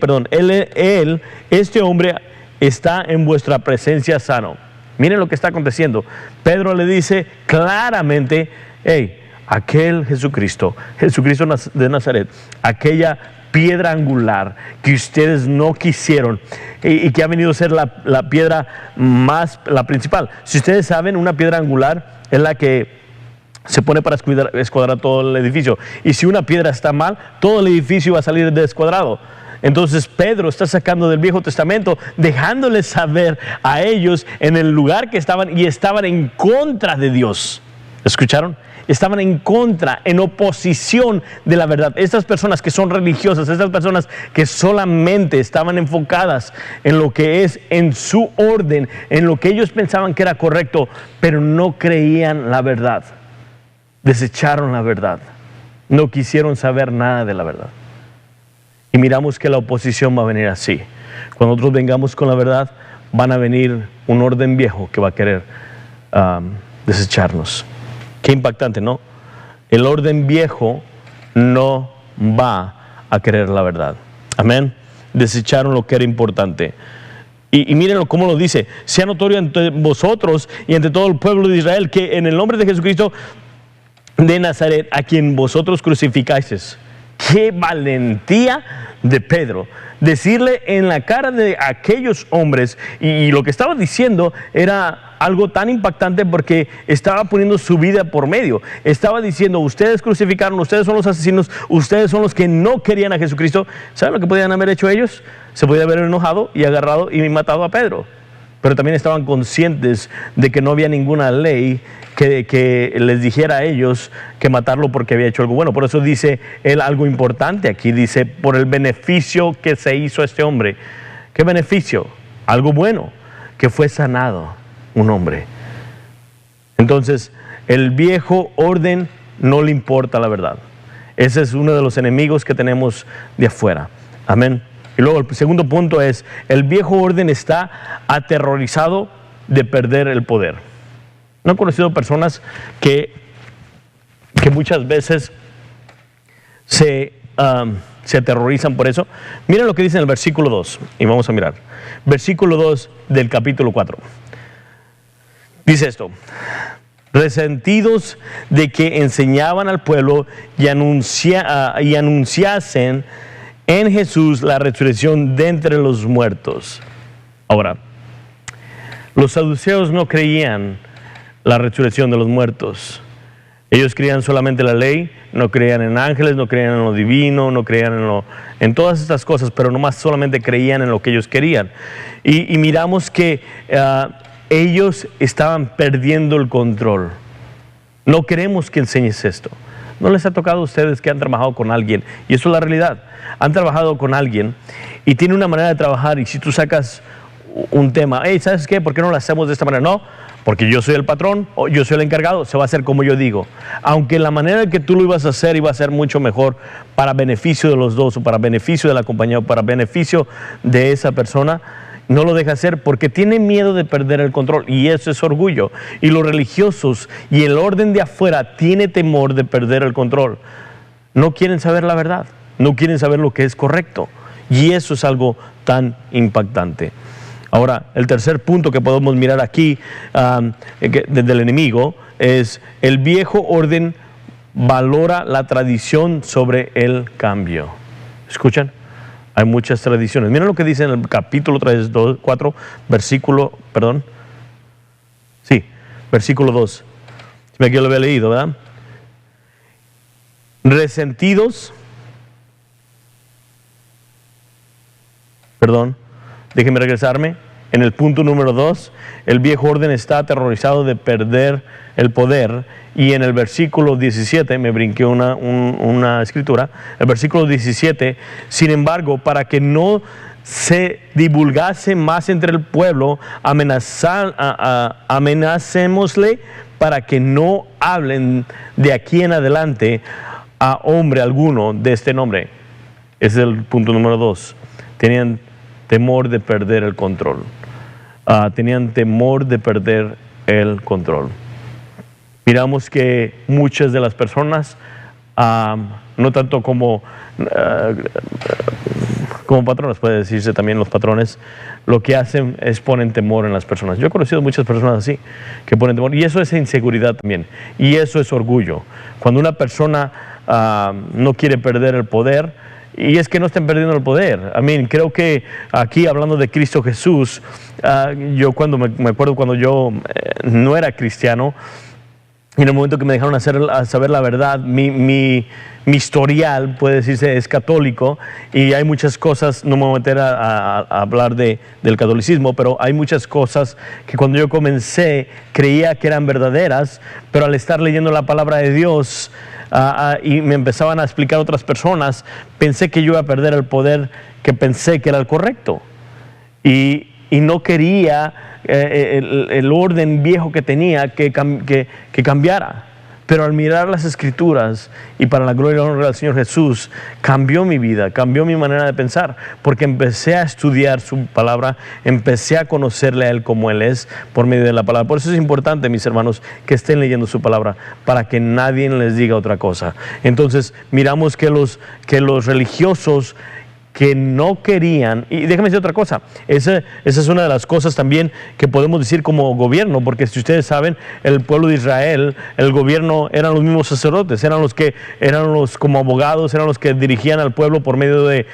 hombre está en vuestra presencia sano. Miren lo que está aconteciendo. Pedro le dice claramente: aquel Jesucristo de Nazaret, aquella piedra angular que ustedes no quisieron y que ha venido a ser la piedra la principal. Si ustedes saben, una piedra angular es la que se pone para escuadrar todo el edificio. Y si una piedra está mal, todo el edificio va a salir descuadrado. Entonces Pedro está sacando del Viejo Testamento, dejándoles saber a ellos en el lugar que estaban, y estaban en contra de Dios. ¿Escucharon? Estaban en contra, en oposición de la verdad. Estas personas que son religiosas, estas personas que solamente estaban enfocadas en lo que es en su orden, en lo que ellos pensaban que era correcto, pero no creían la verdad. Desecharon la verdad. No quisieron saber nada de la verdad. Y miramos que la oposición va a venir así. Cuando nosotros vengamos con la verdad, van a venir un orden viejo que va a querer desecharnos. Qué impactante, ¿no? El orden viejo no va a querer la verdad. Amén. Desecharon lo que era importante. Y mírenlo cómo lo dice: sea notorio entre vosotros y entre todo el pueblo de Israel que en el nombre de Jesucristo de Nazaret, a quien vosotros crucificasteis. Qué valentía de Pedro, decirle en la cara de aquellos hombres, y lo que estaba diciendo era algo tan impactante porque estaba poniendo su vida por medio. Estaba diciendo: ustedes crucificaron, ustedes son los asesinos, ustedes son los que no querían a Jesucristo. ¿Saben lo que podían haber hecho ellos? Se podían haber enojado y agarrado y matado a Pedro. Pero también estaban conscientes de que no había ninguna ley que les dijera a ellos que matarlo porque había hecho algo bueno. Por eso dice él algo importante aquí. Dice: por el beneficio que se hizo a este hombre. ¿Qué beneficio? Algo bueno, que fue sanado un hombre. Entonces, el viejo orden no le importa la verdad. Ese es uno de los enemigos que tenemos de afuera. Amén. Y luego el segundo punto es: el viejo orden está aterrorizado de perder el poder. ¿No he conocido personas que muchas veces se aterrorizan por eso? Miren lo que dice en el versículo 2, y vamos a mirar. Versículo 2 del capítulo 4. Dice esto: resentidos de que enseñaban al pueblo y anunciasen en Jesús la resurrección de entre los muertos. Ahora, los saduceos no creían la resurrección de los muertos. Ellos creían solamente la ley, no creían en ángeles, no creían en lo divino, no creían en todas estas cosas, pero nomás solamente creían en lo que ellos querían. Y miramos que ellos estaban perdiendo el control. No queremos que enseñes esto. ¿No les ha tocado a ustedes que han trabajado con alguien? Y eso es la realidad. Han trabajado con alguien y tiene una manera de trabajar, y si tú sacas un tema: hey, ¿sabes qué? ¿Por qué no lo hacemos de esta manera? No, porque yo soy el patrón o yo soy el encargado, se va a hacer como yo digo. Aunque la manera en que tú lo ibas a hacer iba a ser mucho mejor para beneficio de los dos, o para beneficio de la compañía, o para beneficio de esa persona, no lo deja hacer porque tiene miedo de perder el control, y eso es orgullo. Y los religiosos y el orden de afuera tiene temor de perder el control. No quieren saber la verdad, no quieren saber lo que es correcto, y eso es algo tan impactante. Ahora, el tercer punto que podemos mirar aquí del enemigo es: el viejo orden valora la tradición sobre el cambio. ¿Escuchan? Hay muchas tradiciones. Miren lo que dice en el capítulo 4, versículo 2. Aquí lo había leído, ¿verdad? Resentidos, déjenme regresarme. En el punto número 2, el viejo orden está aterrorizado de perder el poder. Y en el versículo 17, me brinqué una escritura, el versículo 17: sin embargo, para que no se divulgase más entre el pueblo, amenacémosle para que no hablen de aquí en adelante a hombre alguno de este nombre. Ese es el punto número 2. Tenían temor de perder el control. Tenían temor de perder el control. Miramos que muchas de las personas, no tanto como patrones, puede decirse también los patrones, lo que hacen es ponen temor en las personas. Yo he conocido muchas personas así, que ponen temor, y eso es inseguridad también, y eso es orgullo. Cuando una persona no quiere perder el poder, y es que no estén perdiendo el poder. Creo que aquí, hablando de Cristo Jesús, yo me acuerdo cuando yo no era cristiano, Y en el momento que me dejaron saber la verdad, mi historial, puede decirse, es católico, y hay muchas cosas, no me voy a meter a hablar del catolicismo, pero hay muchas cosas que cuando yo comencé creía que eran verdaderas, pero al estar leyendo la palabra de Dios y me empezaban a explicar otras personas, pensé que yo iba a perder el poder que pensé que era el correcto. Y no quería el orden viejo que tenía que cambiara. Pero al mirar las Escrituras y para la gloria y honra del Señor Jesús, cambió mi vida, cambió mi manera de pensar, porque empecé a estudiar su palabra, empecé a conocerle a Él como Él es por medio de la palabra. Por eso es importante, mis hermanos, que estén leyendo su palabra, para que nadie les diga otra cosa. Entonces miramos que los religiosos que no querían, y déjame decir otra cosa, esa es una de las cosas también que podemos decir como gobierno, porque si ustedes saben, el pueblo de Israel, el gobierno eran los mismos sacerdotes, eran los como abogados, eran los que dirigían al pueblo por medio de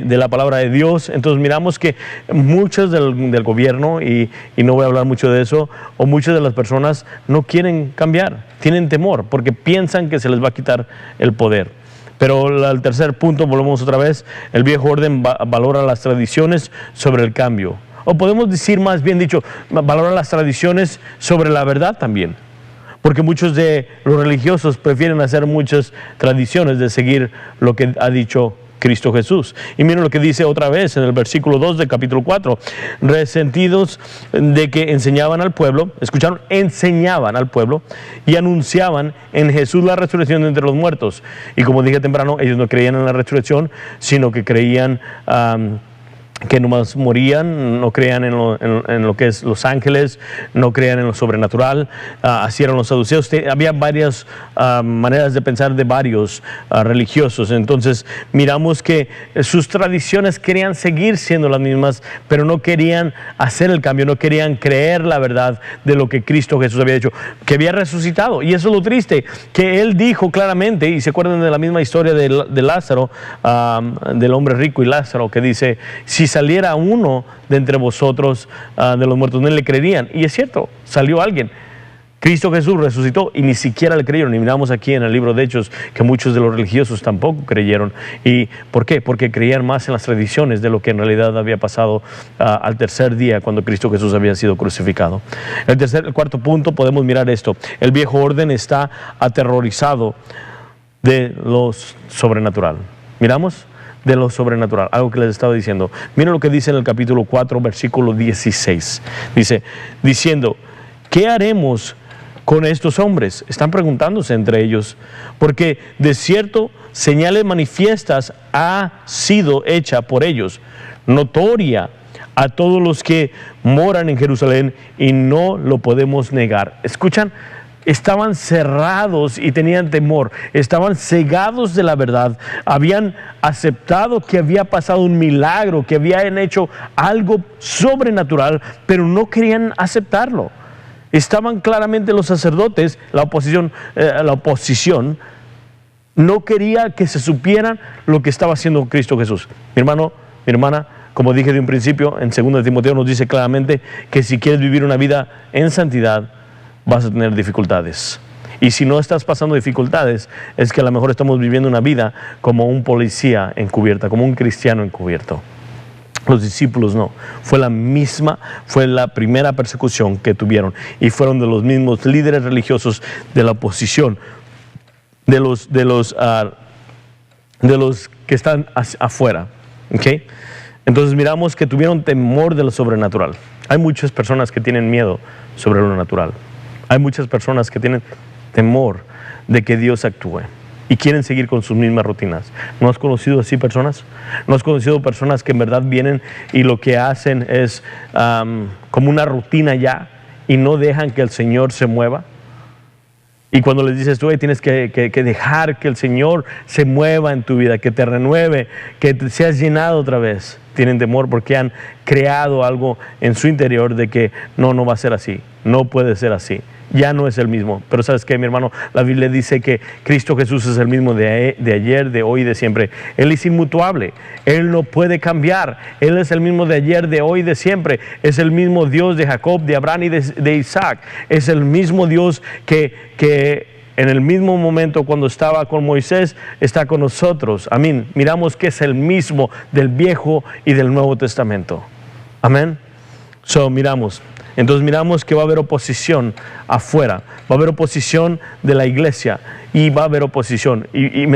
la palabra de Dios. Entonces miramos que muchos del gobierno, y no voy a hablar mucho de eso, o muchas de las personas no quieren cambiar, tienen temor, porque piensan que se les va a quitar el poder. Pero el tercer punto, volvemos otra vez, el viejo orden valora las tradiciones sobre el cambio. O podemos decir, más bien dicho, valora las tradiciones sobre la verdad también. Porque muchos de los religiosos prefieren hacer muchas tradiciones de seguir lo que ha dicho Cristo Jesús. Y miren lo que dice otra vez en el versículo 2 del capítulo 4. Resentidos de que enseñaban al pueblo, ¿escucharon? Enseñaban al pueblo y anunciaban en Jesús la resurrección de entre los muertos. Y como dije temprano, ellos no creían en la resurrección, sino que creían que nomás morían, no creían en lo que es los ángeles, no creían en lo sobrenatural. Así eran los saduceos. Había varias maneras de pensar de varios religiosos. Entonces miramos que sus tradiciones querían seguir siendo las mismas, pero no querían hacer el cambio, no querían creer la verdad de lo que Cristo Jesús había hecho, que había resucitado. Y eso es lo triste, que Él dijo claramente, y se acuerdan de la misma historia de Lázaro, del hombre rico y Lázaro, que dice, si saliera uno de entre vosotros de los muertos, no le creerían. Y es cierto, salió alguien. Cristo Jesús resucitó y ni siquiera le creyeron. Y miramos aquí en el libro de Hechos que muchos de los religiosos tampoco creyeron. ¿Y por qué? Porque creían más en las tradiciones de lo que en realidad había pasado al tercer día cuando Cristo Jesús había sido crucificado. El cuarto punto, podemos mirar esto. El viejo orden está aterrorizado de lo sobrenatural. ¿Miramos? De lo sobrenatural, algo que les estaba diciendo. Miren lo que dice en el capítulo 4, versículo 16. Dice, diciendo, ¿qué haremos con estos hombres? Están preguntándose entre ellos, porque de cierto señales manifiestas ha sido hecha por ellos, notoria a todos los que moran en Jerusalén, y no lo podemos negar. ¿Escuchan? Estaban cerrados y tenían temor, estaban cegados de la verdad, habían aceptado que había pasado un milagro, que habían hecho algo sobrenatural, pero no querían aceptarlo. Estaban claramente los sacerdotes, la oposición no quería que se supieran lo que estaba haciendo Cristo Jesús. Mi hermano, mi hermana, como dije de un principio, en 2 Timoteo nos dice claramente que si quieres vivir una vida en santidad, vas a tener dificultades. Y si no estás pasando dificultades, es que a lo mejor estamos viviendo una vida como un policía encubierta, como un cristiano encubierto. Los discípulos no. Fue la primera persecución que tuvieron. Y fueron de los mismos líderes religiosos de la oposición, de los que están afuera. ¿Okay? Entonces miramos que tuvieron temor de lo sobrenatural. Hay muchas personas que tienen miedo sobre lo natural. Hay muchas personas que tienen temor de que Dios actúe y quieren seguir con sus mismas rutinas. ¿No has conocido así personas? ¿No has conocido personas que en verdad vienen y lo que hacen es como una rutina ya y no dejan que el Señor se mueva? Y cuando les dices tú, tienes que dejar que el Señor se mueva en tu vida, que te renueve, que te seas llenado otra vez, tienen temor porque han creado algo en su interior de que no va a ser así, no puede ser así. ya no es el mismo. Pero ¿sabes qué, mi hermano? La Biblia dice que Cristo Jesús es el mismo de ayer, de hoy y de siempre. Él es inmutable, Él no puede cambiar. Él es el mismo de ayer, de hoy y de siempre. Es el mismo Dios de Jacob, de Abraham y de Isaac. Es el mismo Dios que en el mismo momento cuando estaba con Moisés, está con nosotros. Amén. Miramos que es el mismo del Viejo y del Nuevo Testamento. Amén. Entonces miramos que va a haber oposición afuera. Va a haber oposición de la iglesia y va a haber oposición. Y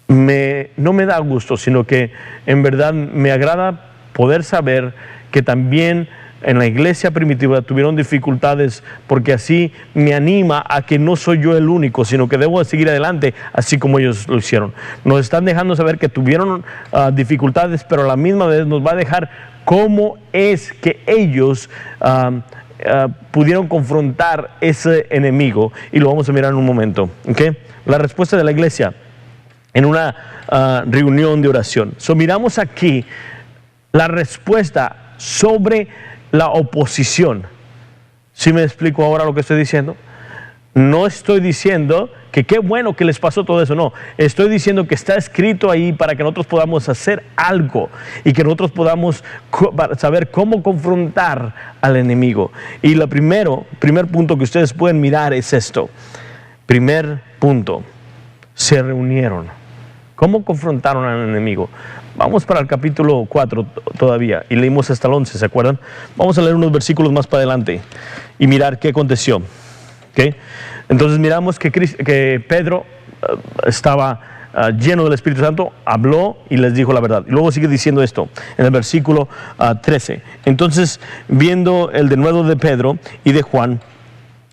no me da gusto, sino que en verdad me agrada poder saber que también en la iglesia primitiva tuvieron dificultades, porque así me anima a que no soy yo el único, sino que debo de seguir adelante así como ellos lo hicieron. Nos están dejando saber que tuvieron dificultades, pero a la misma vez nos va a dejar cómo es que ellos pudieron confrontar ese enemigo, y lo vamos a mirar en un momento. ¿Okay? La respuesta de la iglesia en una reunión de oración. Miramos aquí la respuesta sobre la oposición. ¿Sí me explico ahora lo que estoy diciendo? No estoy diciendo que qué bueno que les pasó todo eso, no. Estoy diciendo que está escrito ahí para que nosotros podamos hacer algo y que nosotros podamos saber cómo confrontar al enemigo. Y el primer punto que ustedes pueden mirar es esto. Primer punto, se reunieron. ¿Cómo confrontaron al enemigo? Vamos para el capítulo 4 todavía, y leímos hasta el 11, ¿se acuerdan? Vamos a leer unos versículos más para adelante y mirar qué aconteció. ¿Okay? Entonces miramos que Pedro estaba lleno del Espíritu Santo, habló y les dijo la verdad. Y luego sigue diciendo esto en el versículo 13. Entonces, viendo el denuedo de Pedro y de Juan,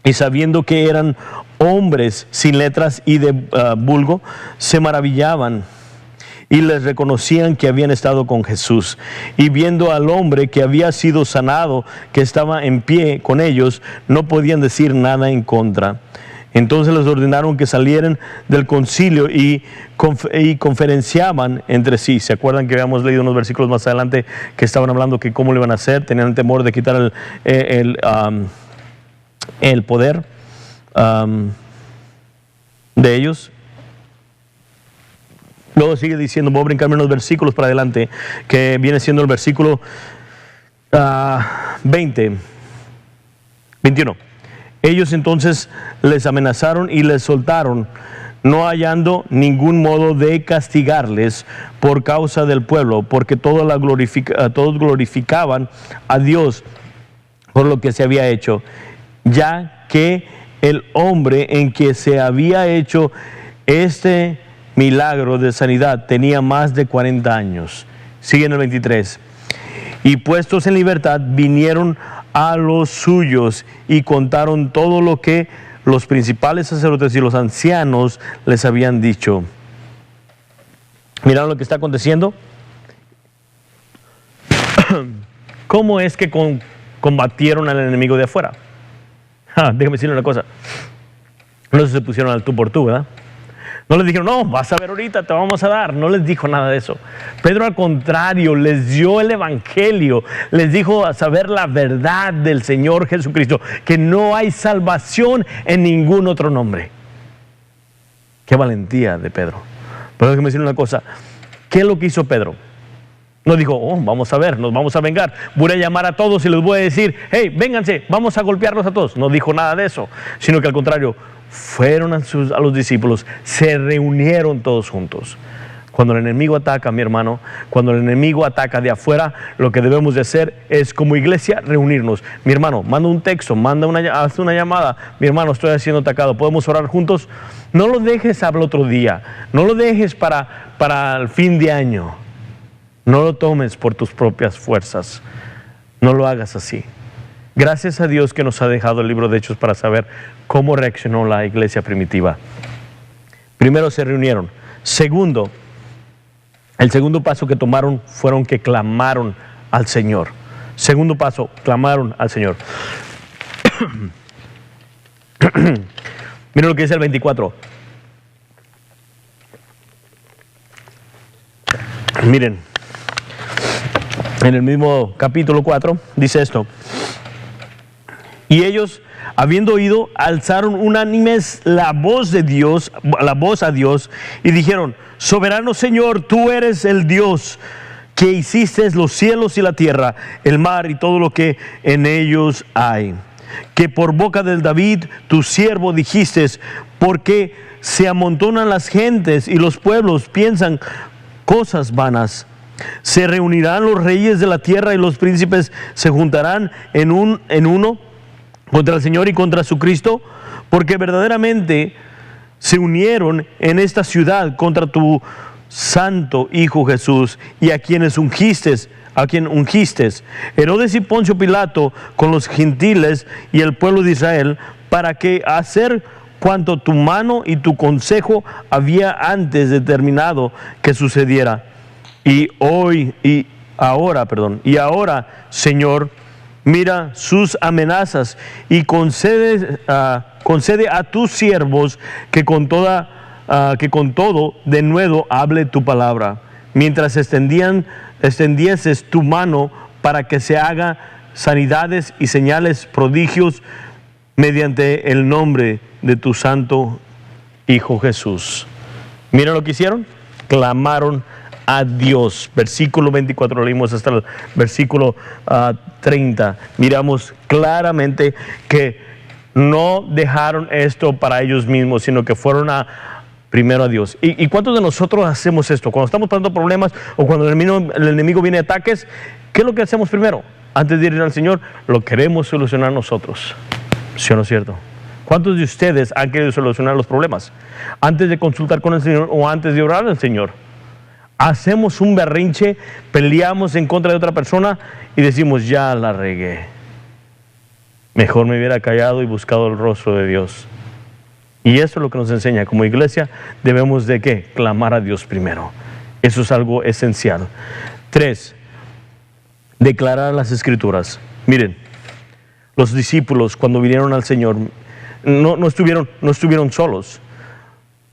y sabiendo que eran hombres sin letras y de vulgo, se maravillaban y les reconocían que habían estado con Jesús. Y viendo al hombre que había sido sanado, que estaba en pie con ellos, no podían decir nada en contra. Entonces les ordenaron que salieran del concilio y conferenciaban entre sí. ¿Se acuerdan que habíamos leído unos versículos más adelante que estaban hablando que cómo lo iban a hacer? Tenían temor de quitar el poder de ellos. Luego sigue diciendo, voy a brincarme unos versículos para adelante, que viene siendo el versículo 21. Ellos entonces les amenazaron y les soltaron, no hallando ningún modo de castigarles por causa del pueblo, porque todos glorificaban a Dios por lo que se había hecho, ya que el hombre en que se había hecho este milagro de sanidad tenía más de 40 años. Sigue en el 23. Y puestos en libertad, vinieron a los suyos y contaron todo lo que los principales sacerdotes y los ancianos les habían dicho. ¿Miraron lo que está aconteciendo? ¿Cómo es que combatieron al enemigo de afuera? Déjame decirle una cosa. No se pusieron al tú por tú, ¿verdad? No les dijeron, no, vas a ver ahorita, te vamos a dar. No les dijo nada de eso. Pedro, al contrario, les dio el evangelio. Les dijo a saber la verdad del Señor Jesucristo, que no hay salvación en ningún otro nombre. Qué valentía de Pedro. Pero déjame decir una cosa. ¿Qué es lo que hizo Pedro? No dijo, vamos a ver, nos vamos a vengar. Voy a llamar a todos y les voy a decir, hey, vénganse, vamos a golpearlos a todos. No dijo nada de eso, sino que al contrario, fueron a los discípulos, se reunieron todos juntos. Cuando el enemigo ataca, mi hermano, cuando el enemigo ataca de afuera, lo que debemos de hacer es como iglesia reunirnos. Mi hermano, manda un texto, haz una llamada. Mi hermano, estoy siendo atacado, ¿podemos orar juntos? No lo dejes para el otro día, no lo dejes para el fin de año. No lo tomes por tus propias fuerzas, no lo hagas así. Gracias a Dios que nos ha dejado el libro de Hechos para saber cómo reaccionó la iglesia primitiva. Primero se reunieron. Segundo, el segundo paso que tomaron fueron que clamaron al Señor. Segundo paso, clamaron al Señor. Miren lo que dice el 24. Miren, en el mismo capítulo 4 dice esto. Y ellos, habiendo oído, alzaron unánimes la voz de Dios, la voz a Dios, y dijeron: soberano Señor, tú eres el Dios que hiciste los cielos y la tierra, el mar y todo lo que en ellos hay. Que por boca de David, tu siervo, dijiste: porque se amontonan las gentes y los pueblos piensan cosas vanas. Se reunirán los reyes de la tierra y los príncipes se juntarán en uno contra el Señor y contra su Cristo, porque verdaderamente se unieron en esta ciudad contra tu santo Hijo Jesús, y a quien ungiste, Herodes y Poncio Pilato, con los gentiles y el pueblo de Israel, para que hacer cuanto tu mano y tu consejo había antes determinado que sucediera. Y ahora, Señor, mira sus amenazas y concede a tus siervos que con todo de nuevo hable tu palabra, mientras extendieses tu mano para que se haga sanidades y señales, prodigios, mediante el nombre de tu santo Hijo Jesús. Mira lo que hicieron: clamaron a Dios. Versículo 24, lo leímos hasta el versículo 30. Miramos claramente que no dejaron esto para ellos mismos, sino que fueron primero a Dios. ¿Y cuántos de nosotros hacemos esto? Cuando estamos pasando problemas o cuando el enemigo viene a ataques, ¿qué es lo que hacemos primero? Antes de ir al Señor, lo queremos solucionar nosotros. ¿Sí o no es cierto? ¿Cuántos de ustedes han querido solucionar los problemas antes de consultar con el Señor o antes de orar al Señor? Hacemos un berrinche, peleamos en contra de otra persona y decimos: ya la regué. Mejor me hubiera callado y buscado el rostro de Dios. Y eso es lo que nos enseña. Como iglesia debemos de ¿qué? Clamar a Dios primero. Eso es algo esencial. 3, declarar las Escrituras. Miren, los discípulos cuando vinieron al Señor no estuvieron solos.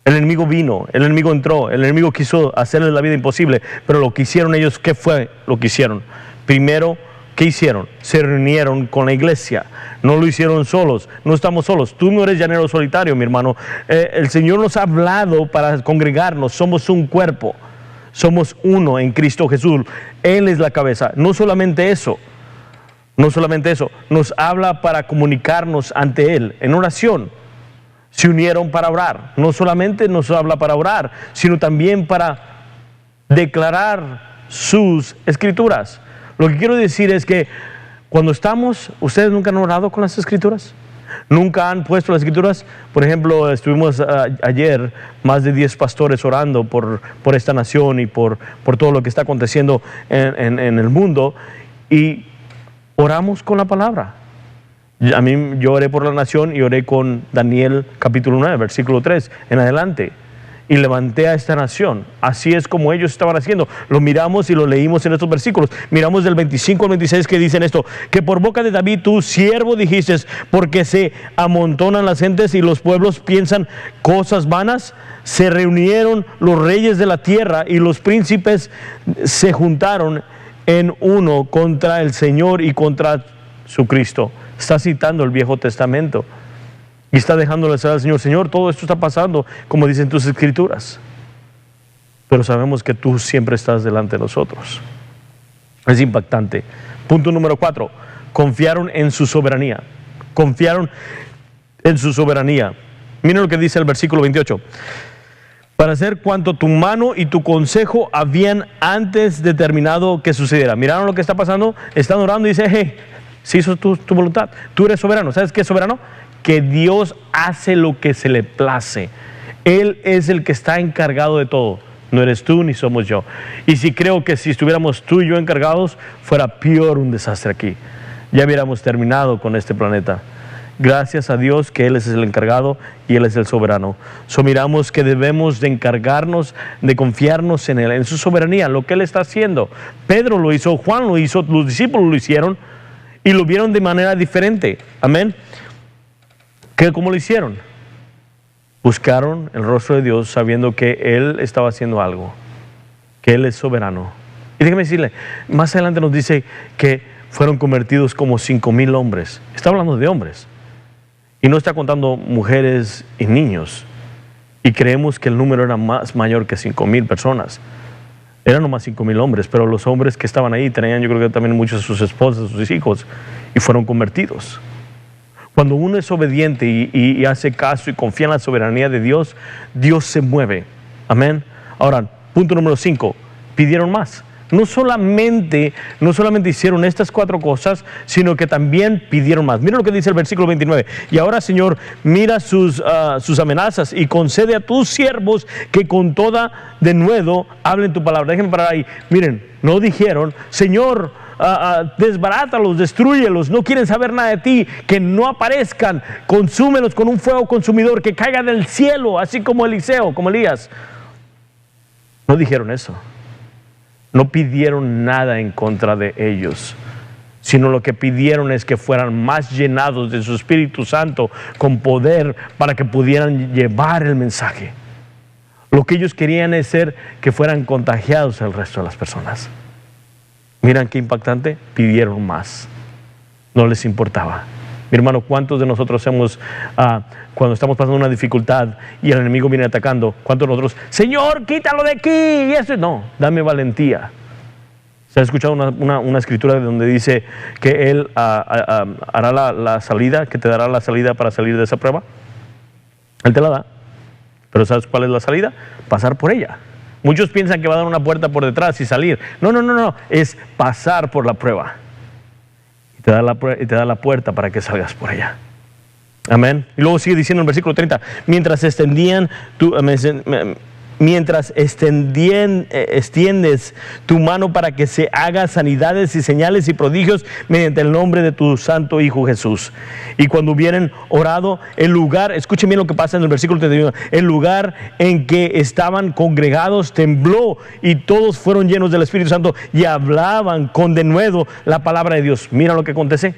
El enemigo vino, el enemigo entró, el enemigo quiso hacerles la vida imposible, pero lo que hicieron ellos, ¿qué fue lo que hicieron? Primero, ¿qué hicieron? Se reunieron con la iglesia. No lo hicieron solos, no estamos solos. Tú no eres llanero solitario, mi hermano. El Señor nos ha hablado para congregarnos. Somos un cuerpo, somos uno en Cristo Jesús. Él es la cabeza. No solamente eso, nos habla para comunicarnos ante Él en oración. Se unieron para orar. No solamente nos habla para orar, sino también para declarar sus Escrituras. Lo que quiero decir es que cuando ¿ustedes nunca han orado con las Escrituras? ¿Nunca han puesto las Escrituras? Por ejemplo, estuvimos ayer más de 10 pastores orando por esta nación y por todo lo que está aconteciendo en el mundo, y oramos con la palabra. Yo oré por la nación y oré con Daniel capítulo 9, versículo 3 en adelante, y levanté a esta nación. Así es como ellos estaban haciendo. Lo miramos y lo leímos en estos versículos. Miramos del 25 al 26 que dicen esto: que por boca de David tu siervo dijiste: porque se amontonan las gentes y los pueblos piensan cosas vanas. Se reunieron los reyes de la tierra y los príncipes se juntaron en uno contra el Señor y contra su Cristo. Está citando el Viejo Testamento y está dejándole saber al Señor: Señor, todo esto está pasando como dicen tus Escrituras, pero sabemos que tú siempre estás delante de nosotros. Es impactante. Punto número 4, confiaron en su soberanía. Confiaron en su soberanía. Miren lo que dice el versículo 28. Para hacer cuanto tu mano y tu consejo habían antes determinado que sucediera. ¿Miraron lo que está pasando? Están orando y dice: hey, se hizo tu voluntad. Tú eres soberano. ¿Sabes qué es soberano? Que Dios hace lo que se le place. Él es el que está encargado de todo. No eres tú ni somos yo. Y creo que si estuviéramos tú y yo encargados, fuera peor un desastre aquí. Ya hubiéramos terminado con este planeta. Gracias a Dios que Él es el encargado y Él es el soberano. Miramos que debemos de encargarnos, de confiarnos en Él, en su soberanía, lo que Él está haciendo. Pedro lo hizo, Juan lo hizo, los discípulos lo hicieron y lo vieron de manera diferente. Amén. ¿Cómo lo hicieron? Buscaron el rostro de Dios sabiendo que Él estaba haciendo algo, que Él es soberano. Y déjeme decirle, más adelante nos dice que fueron convertidos como 5,000 hombres. Está hablando de hombres. Y no está contando mujeres y niños. Y creemos que el número era más mayor que 5,000 personas. Eran nomás 5,000 hombres, pero los hombres que estaban ahí tenían, yo creo que también muchos de sus esposas, sus hijos, y fueron convertidos. Cuando uno es obediente y hace caso y confía en la soberanía de Dios, Dios se mueve. Amén. Ahora, punto número 5, pidieron más. No solamente hicieron estas 4 cosas, sino que también pidieron más. Mira lo que dice el versículo 29. Y ahora, Señor, mira sus amenazas y concede a tus siervos que con toda denuedo hablen tu palabra. Déjenme parar ahí. Miren, no dijeron, Señor, desbarátalos, destrúyelos, no quieren saber nada de ti, que no aparezcan, consúmelos con un fuego consumidor, que caiga del cielo, así como Eliseo, como Elías. No dijeron eso. No pidieron nada en contra de ellos, sino lo que pidieron es que fueran más llenados de su Espíritu Santo con poder para que pudieran llevar el mensaje. Lo que ellos querían es que fueran contagiados al resto de las personas. Miran qué impactante, pidieron más. No les importaba. Mi hermano, ¿cuántos de nosotros hemos, cuando estamos pasando una dificultad y el enemigo viene atacando, cuántos de nosotros, Señor, quítalo de aquí? Y eso, no, dame valentía. ¿Se ha escuchado una escritura donde dice que Él hará la salida, que te dará la salida para salir de esa prueba? Él te la da. Pero ¿sabes cuál es la salida? Pasar por ella. Muchos piensan que va a dar una puerta por detrás y salir. No, es pasar por la prueba. Te da la puerta para que salgas por ella. Amén. Y luego sigue diciendo en el versículo 30, mientras extiendes tu mano para que se hagan sanidades y señales y prodigios mediante el nombre de tu santo Hijo Jesús. Y cuando hubieran orado, el lugar, escuchen bien lo que pasa en el versículo 31, el lugar en que estaban congregados tembló y todos fueron llenos del Espíritu Santo y hablaban con denuedo la palabra de Dios. Mira lo que acontece.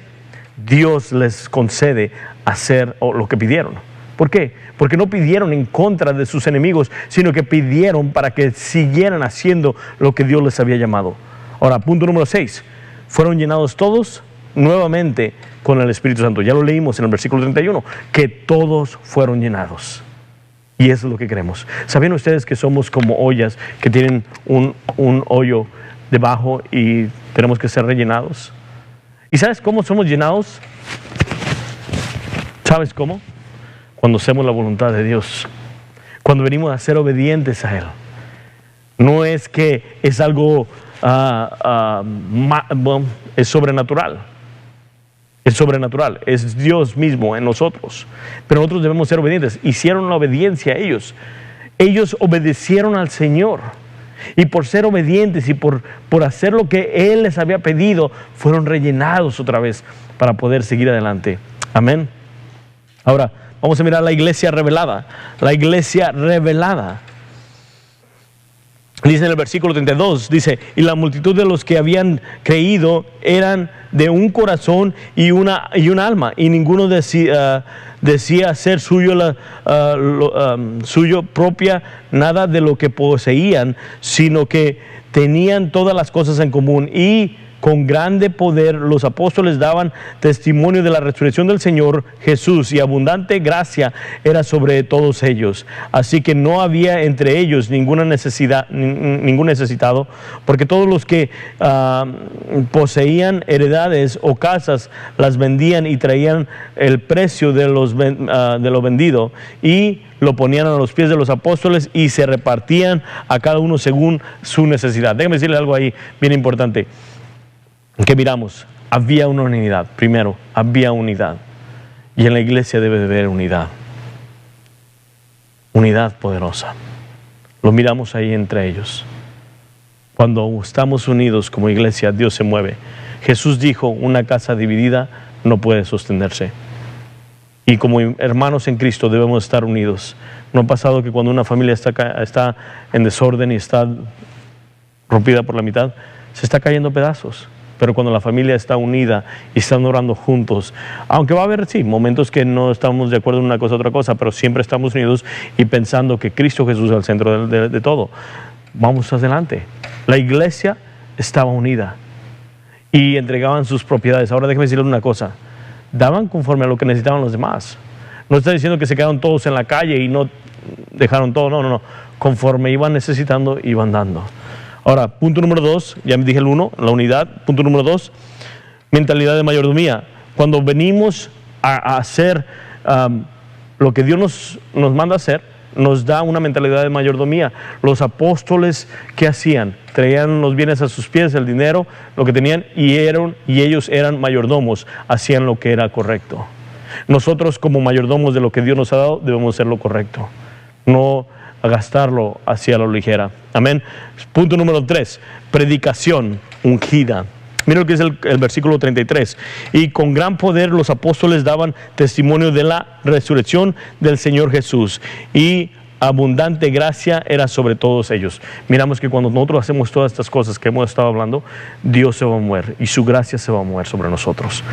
Dios les concede hacer lo que pidieron. ¿Por qué? Porque no pidieron en contra de sus enemigos, sino que pidieron para que siguieran haciendo lo que Dios les había llamado. Ahora, punto número 6. Fueron llenados todos nuevamente con el Espíritu Santo. Ya lo leímos en el versículo 31, que todos fueron llenados. Y eso es lo que queremos. ¿Sabían ustedes que somos como ollas que tienen un hoyo debajo y tenemos que ser rellenados? ¿Y sabes cómo somos llenados? ¿Sabes cómo? Cuando hacemos la voluntad de Dios, cuando venimos a ser obedientes a Él. No es que es algo, es sobrenatural. Es sobrenatural, es Dios mismo en nosotros. Pero nosotros debemos ser obedientes. Hicieron la obediencia a ellos. Ellos obedecieron al Señor. Y por ser obedientes y por hacer lo que Él les había pedido, fueron rellenados otra vez para poder seguir adelante. Amén. Ahora, vamos a mirar la iglesia revelada. La iglesia revelada. Dice en el versículo 32, dice, y la multitud de los que habían creído eran de un corazón y una alma, y ninguno decía ser suyo propia nada de lo que poseían, sino que tenían todas las cosas en común, y con grande poder los apóstoles daban testimonio de la resurrección del Señor Jesús, y abundante gracia era sobre todos ellos. Así que no había entre ellos ningún necesitado, porque todos los que poseían heredades o casas las vendían y traían el precio de lo vendido y lo ponían a los pies de los apóstoles y se repartían a cada uno según su necesidad. Déjame decirle algo ahí bien importante. ¿Qué miramos? Había una unidad. Primero, había unidad. Y en la iglesia debe de haber unidad. Unidad poderosa. Lo miramos ahí entre ellos. Cuando estamos unidos como iglesia, Dios se mueve. Jesús dijo, una casa dividida no puede sostenerse. Y como hermanos en Cristo debemos estar unidos. ¿No ha pasado que cuando una familia está en desorden y está rompida por la mitad, se está cayendo a pedazos? Pero cuando la familia está unida y están orando juntos, aunque va a haber, sí, momentos que no estamos de acuerdo en una cosa u otra cosa, pero siempre estamos unidos y pensando que Cristo Jesús es el centro de todo. Vamos adelante. La iglesia estaba unida. y entregaban sus propiedades. Ahora déjeme decirles una cosa, daban conforme a lo que necesitaban los demás. No está diciendo que se quedaron todos en la calle y no dejaron todo, no. Conforme iban necesitando, iban dando. Ahora, punto número 2, ya me dije el 1, la unidad. Punto número 2, mentalidad de mayordomía. Cuando venimos a hacer lo que Dios nos manda a hacer, nos da una mentalidad de mayordomía. Los apóstoles, ¿qué hacían? Traían los bienes a sus pies, el dinero, lo que tenían, y ellos eran mayordomos, hacían lo que era correcto. Nosotros, como mayordomos de lo que Dios nos ha dado, debemos hacer lo correcto, no gastarlo hacia la ligera. Amén. Punto número 3, predicación ungida. Mira lo que es el versículo 33. Y con gran poder los apóstoles daban testimonio de la resurrección del Señor Jesús, y abundante gracia era sobre todos ellos. Miramos que cuando nosotros hacemos todas estas cosas que hemos estado hablando, Dios se va a mover y su gracia se va a mover sobre nosotros.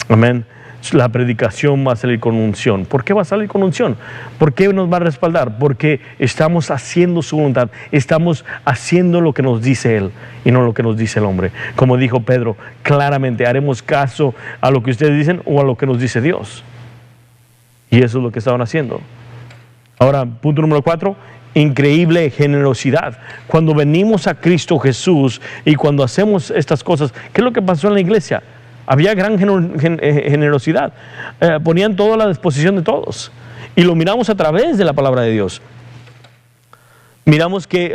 Amén. La predicación va a salir con unción. ¿Por qué va a salir con unción? ¿Por qué nos va a respaldar? Porque estamos haciendo su voluntad, estamos haciendo lo que nos dice Él y no lo que nos dice el hombre. Como dijo Pedro, claramente, ¿haremos caso a lo que ustedes dicen o a lo que nos dice Dios? Y eso es lo que estaban haciendo. Ahora, punto número 4, increíble generosidad. Cuando venimos a Cristo Jesús y cuando hacemos estas cosas, ¿qué es lo que pasó en la iglesia? Había gran generosidad. Ponían todo a la disposición de todos. Y lo miramos a través de la palabra de Dios. Miramos que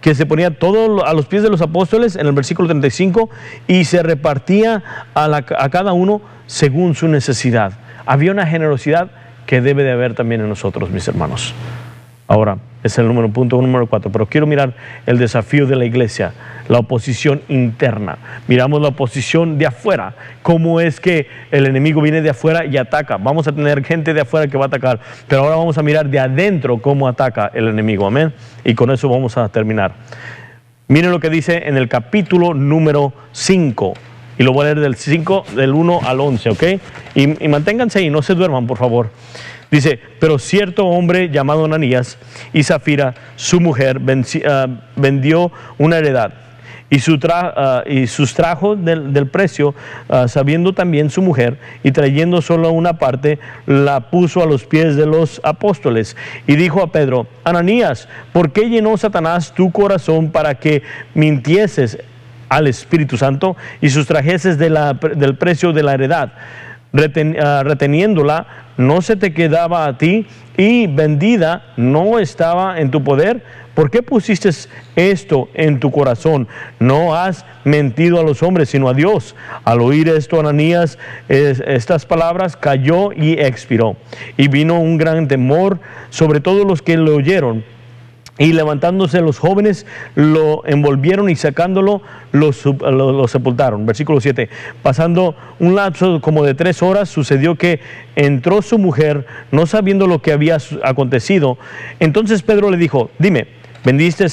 se ponía todo a los pies de los apóstoles en el versículo 35 y se repartía a cada uno según su necesidad. Había una generosidad que debe de haber también en nosotros, mis hermanos. Ahora, es el punto número 4, pero quiero mirar el desafío de la iglesia, la oposición interna. Miramos la oposición de afuera, cómo es que el enemigo viene de afuera y ataca. Vamos a tener gente de afuera que va a atacar, pero ahora vamos a mirar de adentro cómo ataca el enemigo, amén. Y con eso vamos a terminar. Miren lo que dice en el capítulo número 5, y lo voy a leer del 1 al 11, ¿ok? Y manténganse ahí, no se duerman, por favor. Dice, pero cierto hombre llamado Ananías y Zafira, su mujer, vendió una heredad y sustrajo del precio, sabiendo también su mujer, y trayendo solo una parte, la puso a los pies de los apóstoles. Y dijo a Pedro, Ananías, ¿por qué llenó Satanás tu corazón para que mintieses al Espíritu Santo y sustrajeses del precio de la heredad? Reteniéndola, no se te quedaba a ti, y vendida no estaba en tu poder. ¿Por qué pusiste esto en tu corazón? No has mentido a los hombres, sino a Dios. Al oír esto, Ananías, estas palabras, cayó y expiró. Y vino un gran temor sobre todos los que le oyeron. Y levantándose los jóvenes, lo envolvieron y sacándolo, lo sepultaron. Versículo 7. Pasando un lapso como de 3 horas, sucedió que entró su mujer, no sabiendo lo que había acontecido. Entonces Pedro le dijo, dime, ¿vendiste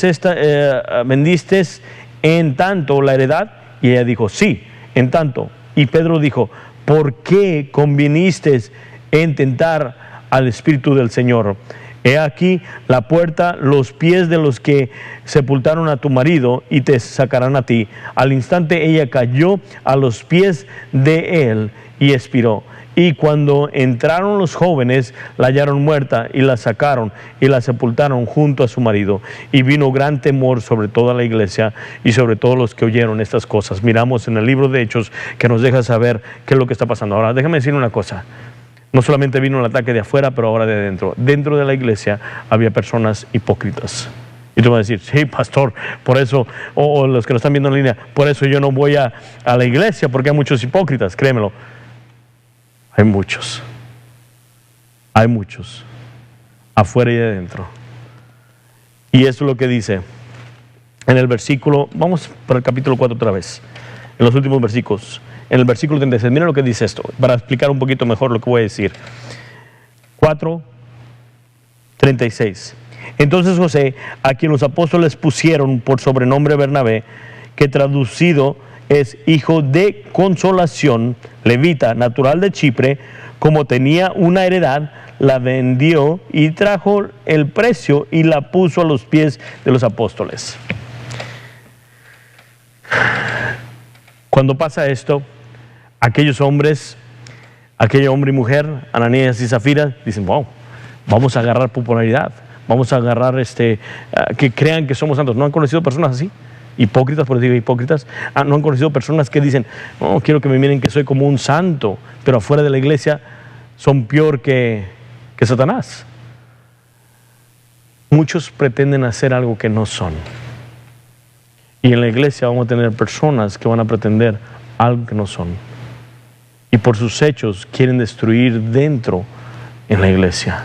en tanto la heredad? Y ella dijo, sí, en tanto. Y Pedro dijo, ¿por qué conviniste en tentar al Espíritu del Señor? He aquí la puerta, los pies de los que sepultaron a tu marido, y te sacarán a ti. Al instante ella cayó a los pies de él y expiró. Y cuando entraron los jóvenes, la hallaron muerta y la sacaron y la sepultaron junto a su marido. Y vino gran temor sobre toda la iglesia y sobre todos los que oyeron estas cosas. Miramos en el libro de Hechos que nos deja saber qué es lo que está pasando. Ahora, déjame decir una cosa. No solamente vino el ataque de afuera, pero ahora de adentro. Dentro de la iglesia había personas hipócritas. Y tú vas a decir, sí, pastor, por eso, o los que nos están viendo en línea, por eso yo no voy a la iglesia, porque hay muchos hipócritas. Créemelo, hay muchos, afuera y adentro. Y eso es lo que dice en el versículo, vamos para el capítulo 4 otra vez, en los últimos versículos. En el versículo 36, miren lo que dice esto, para explicar un poquito mejor lo que voy a decir. 4:36. Entonces José, a quien los apóstoles pusieron por sobrenombre Bernabé, que traducido es hijo de consolación, levita, natural de Chipre, como tenía una heredad, la vendió y trajo el precio y la puso a los pies de los apóstoles. Cuando pasa esto, aquellos hombres, aquel hombre y mujer, Ananías y Zafira, dicen, wow, vamos a agarrar popularidad, vamos a agarrar que crean que somos santos. ¿No han conocido personas así? Hipócritas, por decir hipócritas. ¿No han conocido personas que dicen, no, quiero que me miren que soy como un santo, pero afuera de la iglesia son peor que Satanás? Muchos pretenden hacer algo que no son. Y en la iglesia vamos a tener personas que van a pretender algo que no son. Y por sus hechos quieren destruir dentro en la iglesia.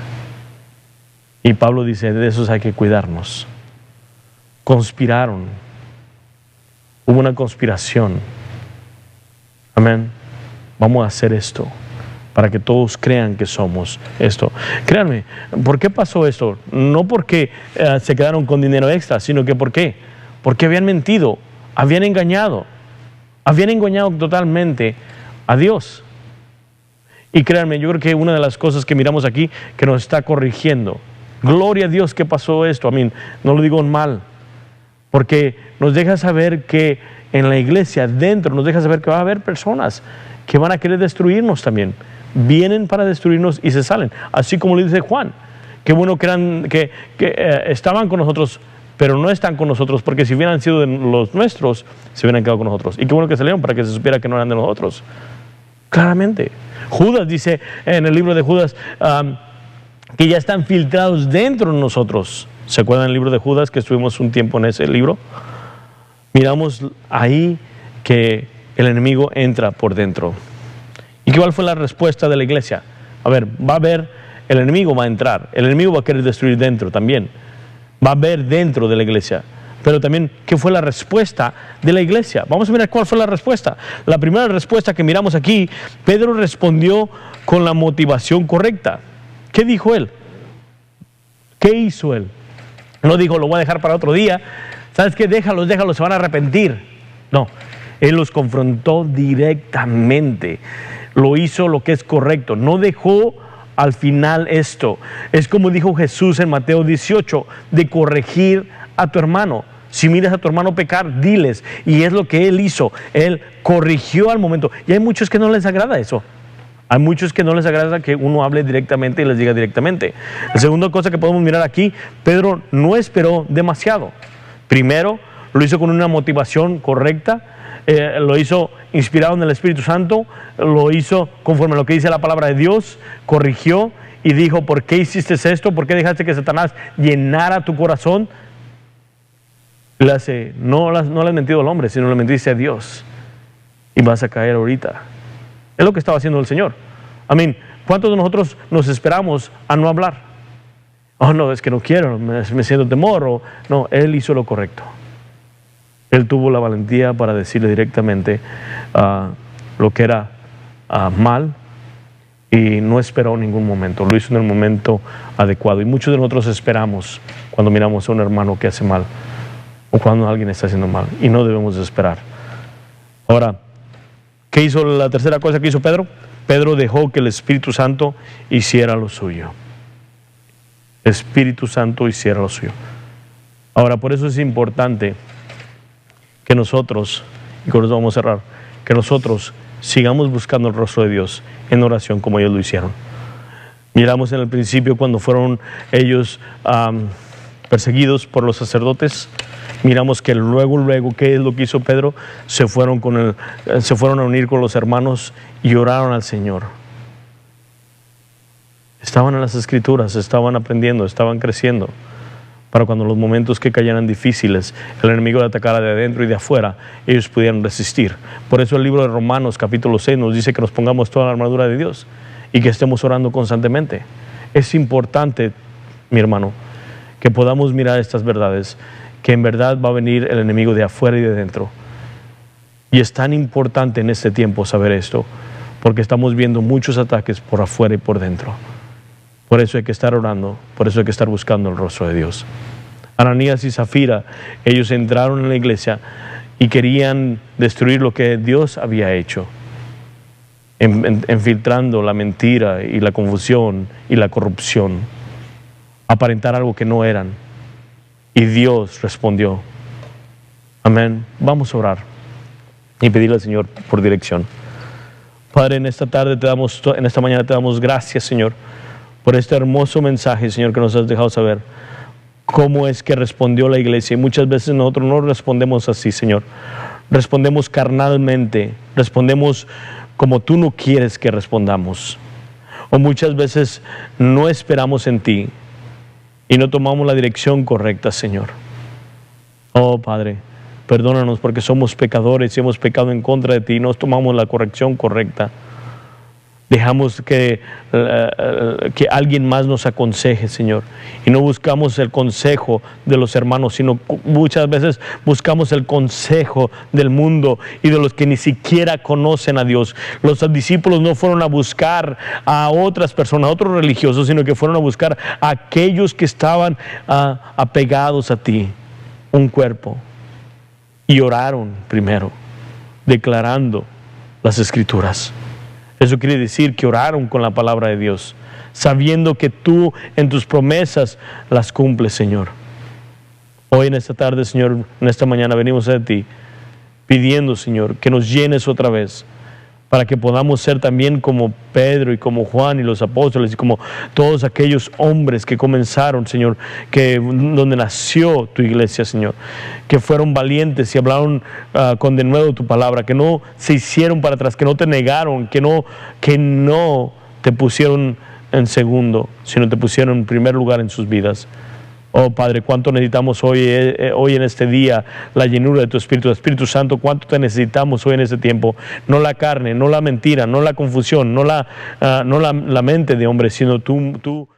Y Pablo dice, de esos hay que cuidarnos. Conspiraron. Hubo una conspiración. Amén. Vamos a hacer esto para que todos crean que somos esto. Créanme, ¿por qué pasó esto? No porque se quedaron con dinero extra, sino que ¿por qué? Porque habían mentido, habían engañado totalmente a Dios. Y créanme, yo creo que una de las cosas que miramos aquí que nos está corrigiendo, gloria a Dios que pasó esto, no lo digo en mal, porque nos deja saber que en la iglesia, dentro, nos deja saber que va a haber personas que van a querer destruirnos también. Vienen para destruirnos y se salen. Así como le dice Juan, qué bueno que estaban con nosotros, pero no están con nosotros, porque si hubieran sido de los nuestros, se hubieran quedado con nosotros. Y qué bueno que salieron para que se supiera que no eran de nosotros. Claramente. Judas dice en el libro de Judas que ya están filtrados dentro de nosotros. ¿Se acuerdan del libro de Judas, que estuvimos un tiempo en ese libro? Miramos ahí que el enemigo entra por dentro. ¿Y cuál fue la respuesta de la iglesia? A ver, el enemigo va a entrar, el enemigo va a querer destruir dentro también. Va a haber dentro de la iglesia. Pero también, ¿qué fue la respuesta de la iglesia? Vamos a mirar cuál fue la respuesta. La primera respuesta que miramos aquí, Pedro respondió con la motivación correcta. ¿Qué dijo él? ¿Qué hizo él? No dijo, lo voy a dejar para otro día. ¿Sabes qué? Déjalos, se van a arrepentir. No, él los confrontó directamente. Lo hizo lo que es correcto. No dejó al final esto. Es como dijo Jesús en Mateo 18, de corregir a tu hermano. Si miras a tu hermano pecar, diles. Y es lo que él hizo. Él corrigió al momento. Y hay muchos que no les agrada eso. Hay muchos que no les agrada que uno hable directamente y les diga directamente. La segunda cosa que podemos mirar aquí, Pedro no esperó demasiado. Primero, lo hizo con una motivación correcta. Lo hizo inspirado en el Espíritu Santo, lo hizo conforme a lo que dice la palabra de Dios, corrigió y dijo, ¿por qué hiciste esto? ¿Por qué dejaste que Satanás llenara tu corazón? No le has mentido al hombre, sino le mentiste a Dios y vas a caer ahorita. Es lo que estaba haciendo el Señor. ¿Cuántos de nosotros nos esperamos a no hablar? Oh, no, es que no quiero, me siento temor. No, él hizo lo correcto. Él tuvo la valentía para decirle directamente lo que era mal y no esperó ningún momento. Lo hizo en el momento adecuado. Y muchos de nosotros esperamos cuando miramos a un hermano que hace mal o cuando alguien está haciendo mal. Y no debemos de esperar. Ahora, ¿qué hizo la tercera cosa que hizo Pedro? Pedro dejó que el Espíritu Santo hiciera lo suyo. El Espíritu Santo hiciera lo suyo. Ahora, por eso es importante que nosotros, y con eso vamos a cerrar, que nosotros sigamos buscando el rostro de Dios en oración como ellos lo hicieron. Miramos en el principio cuando fueron ellos perseguidos por los sacerdotes, miramos que luego, ¿qué es lo que hizo Pedro? Se fueron a unir con los hermanos y oraron al Señor. Estaban en las Escrituras, estaban aprendiendo, estaban creciendo, para cuando los momentos que cayeran difíciles, el enemigo le atacara de adentro y de afuera, ellos pudieran resistir. Por eso el libro de Romanos capítulo 6 nos dice que nos pongamos toda la armadura de Dios y que estemos orando constantemente. Es importante, mi hermano, que podamos mirar estas verdades, que en verdad va a venir el enemigo de afuera y de dentro. Y es tan importante en este tiempo saber esto, porque estamos viendo muchos ataques por afuera y por dentro. Por eso hay que estar orando, por eso hay que estar buscando el rostro de Dios. Ananías y Zafira, ellos entraron en la iglesia y querían destruir lo que Dios había hecho, infiltrando la mentira y la confusión y la corrupción, aparentar algo que no eran. Y Dios respondió. Amén. Vamos a orar. y pedirle al Señor por dirección. Padre, en esta mañana te damos gracias, Señor, por este hermoso mensaje, Señor, que nos has dejado saber cómo es que respondió la iglesia. Y muchas veces nosotros no respondemos así, Señor. Respondemos carnalmente, respondemos como tú no quieres que respondamos. O muchas veces no esperamos en ti y no tomamos la dirección correcta, Señor. Oh, Padre, perdónanos porque somos pecadores y hemos pecado en contra de ti y no tomamos la corrección correcta. Dejamos que alguien más nos aconseje, Señor. Y no buscamos el consejo de los hermanos, sino muchas veces buscamos el consejo del mundo y de los que ni siquiera conocen a Dios. Los discípulos no fueron a buscar a otras personas, a otros religiosos, sino que fueron a buscar a aquellos que estaban apegados a ti, un cuerpo. Y oraron primero, declarando las Escrituras. Eso quiere decir que oraron con la palabra de Dios, sabiendo que tú en tus promesas las cumples, Señor. Hoy en esta tarde, Señor, en esta mañana venimos a ti pidiendo, Señor, que nos llenes otra vez para que podamos ser también como Pedro y como Juan y los apóstoles y como todos aquellos hombres que comenzaron, Señor, donde nació tu iglesia, Señor, que fueron valientes y hablaron con denuedo tu palabra, que no se hicieron para atrás, que no te negaron, que no te pusieron en segundo, sino te pusieron en primer lugar en sus vidas. Oh Padre, cuánto necesitamos hoy en este día la llenura de tu Espíritu Santo, cuánto te necesitamos hoy en este tiempo. No la carne, no la mentira, no la confusión, no la mente de hombre, sino tú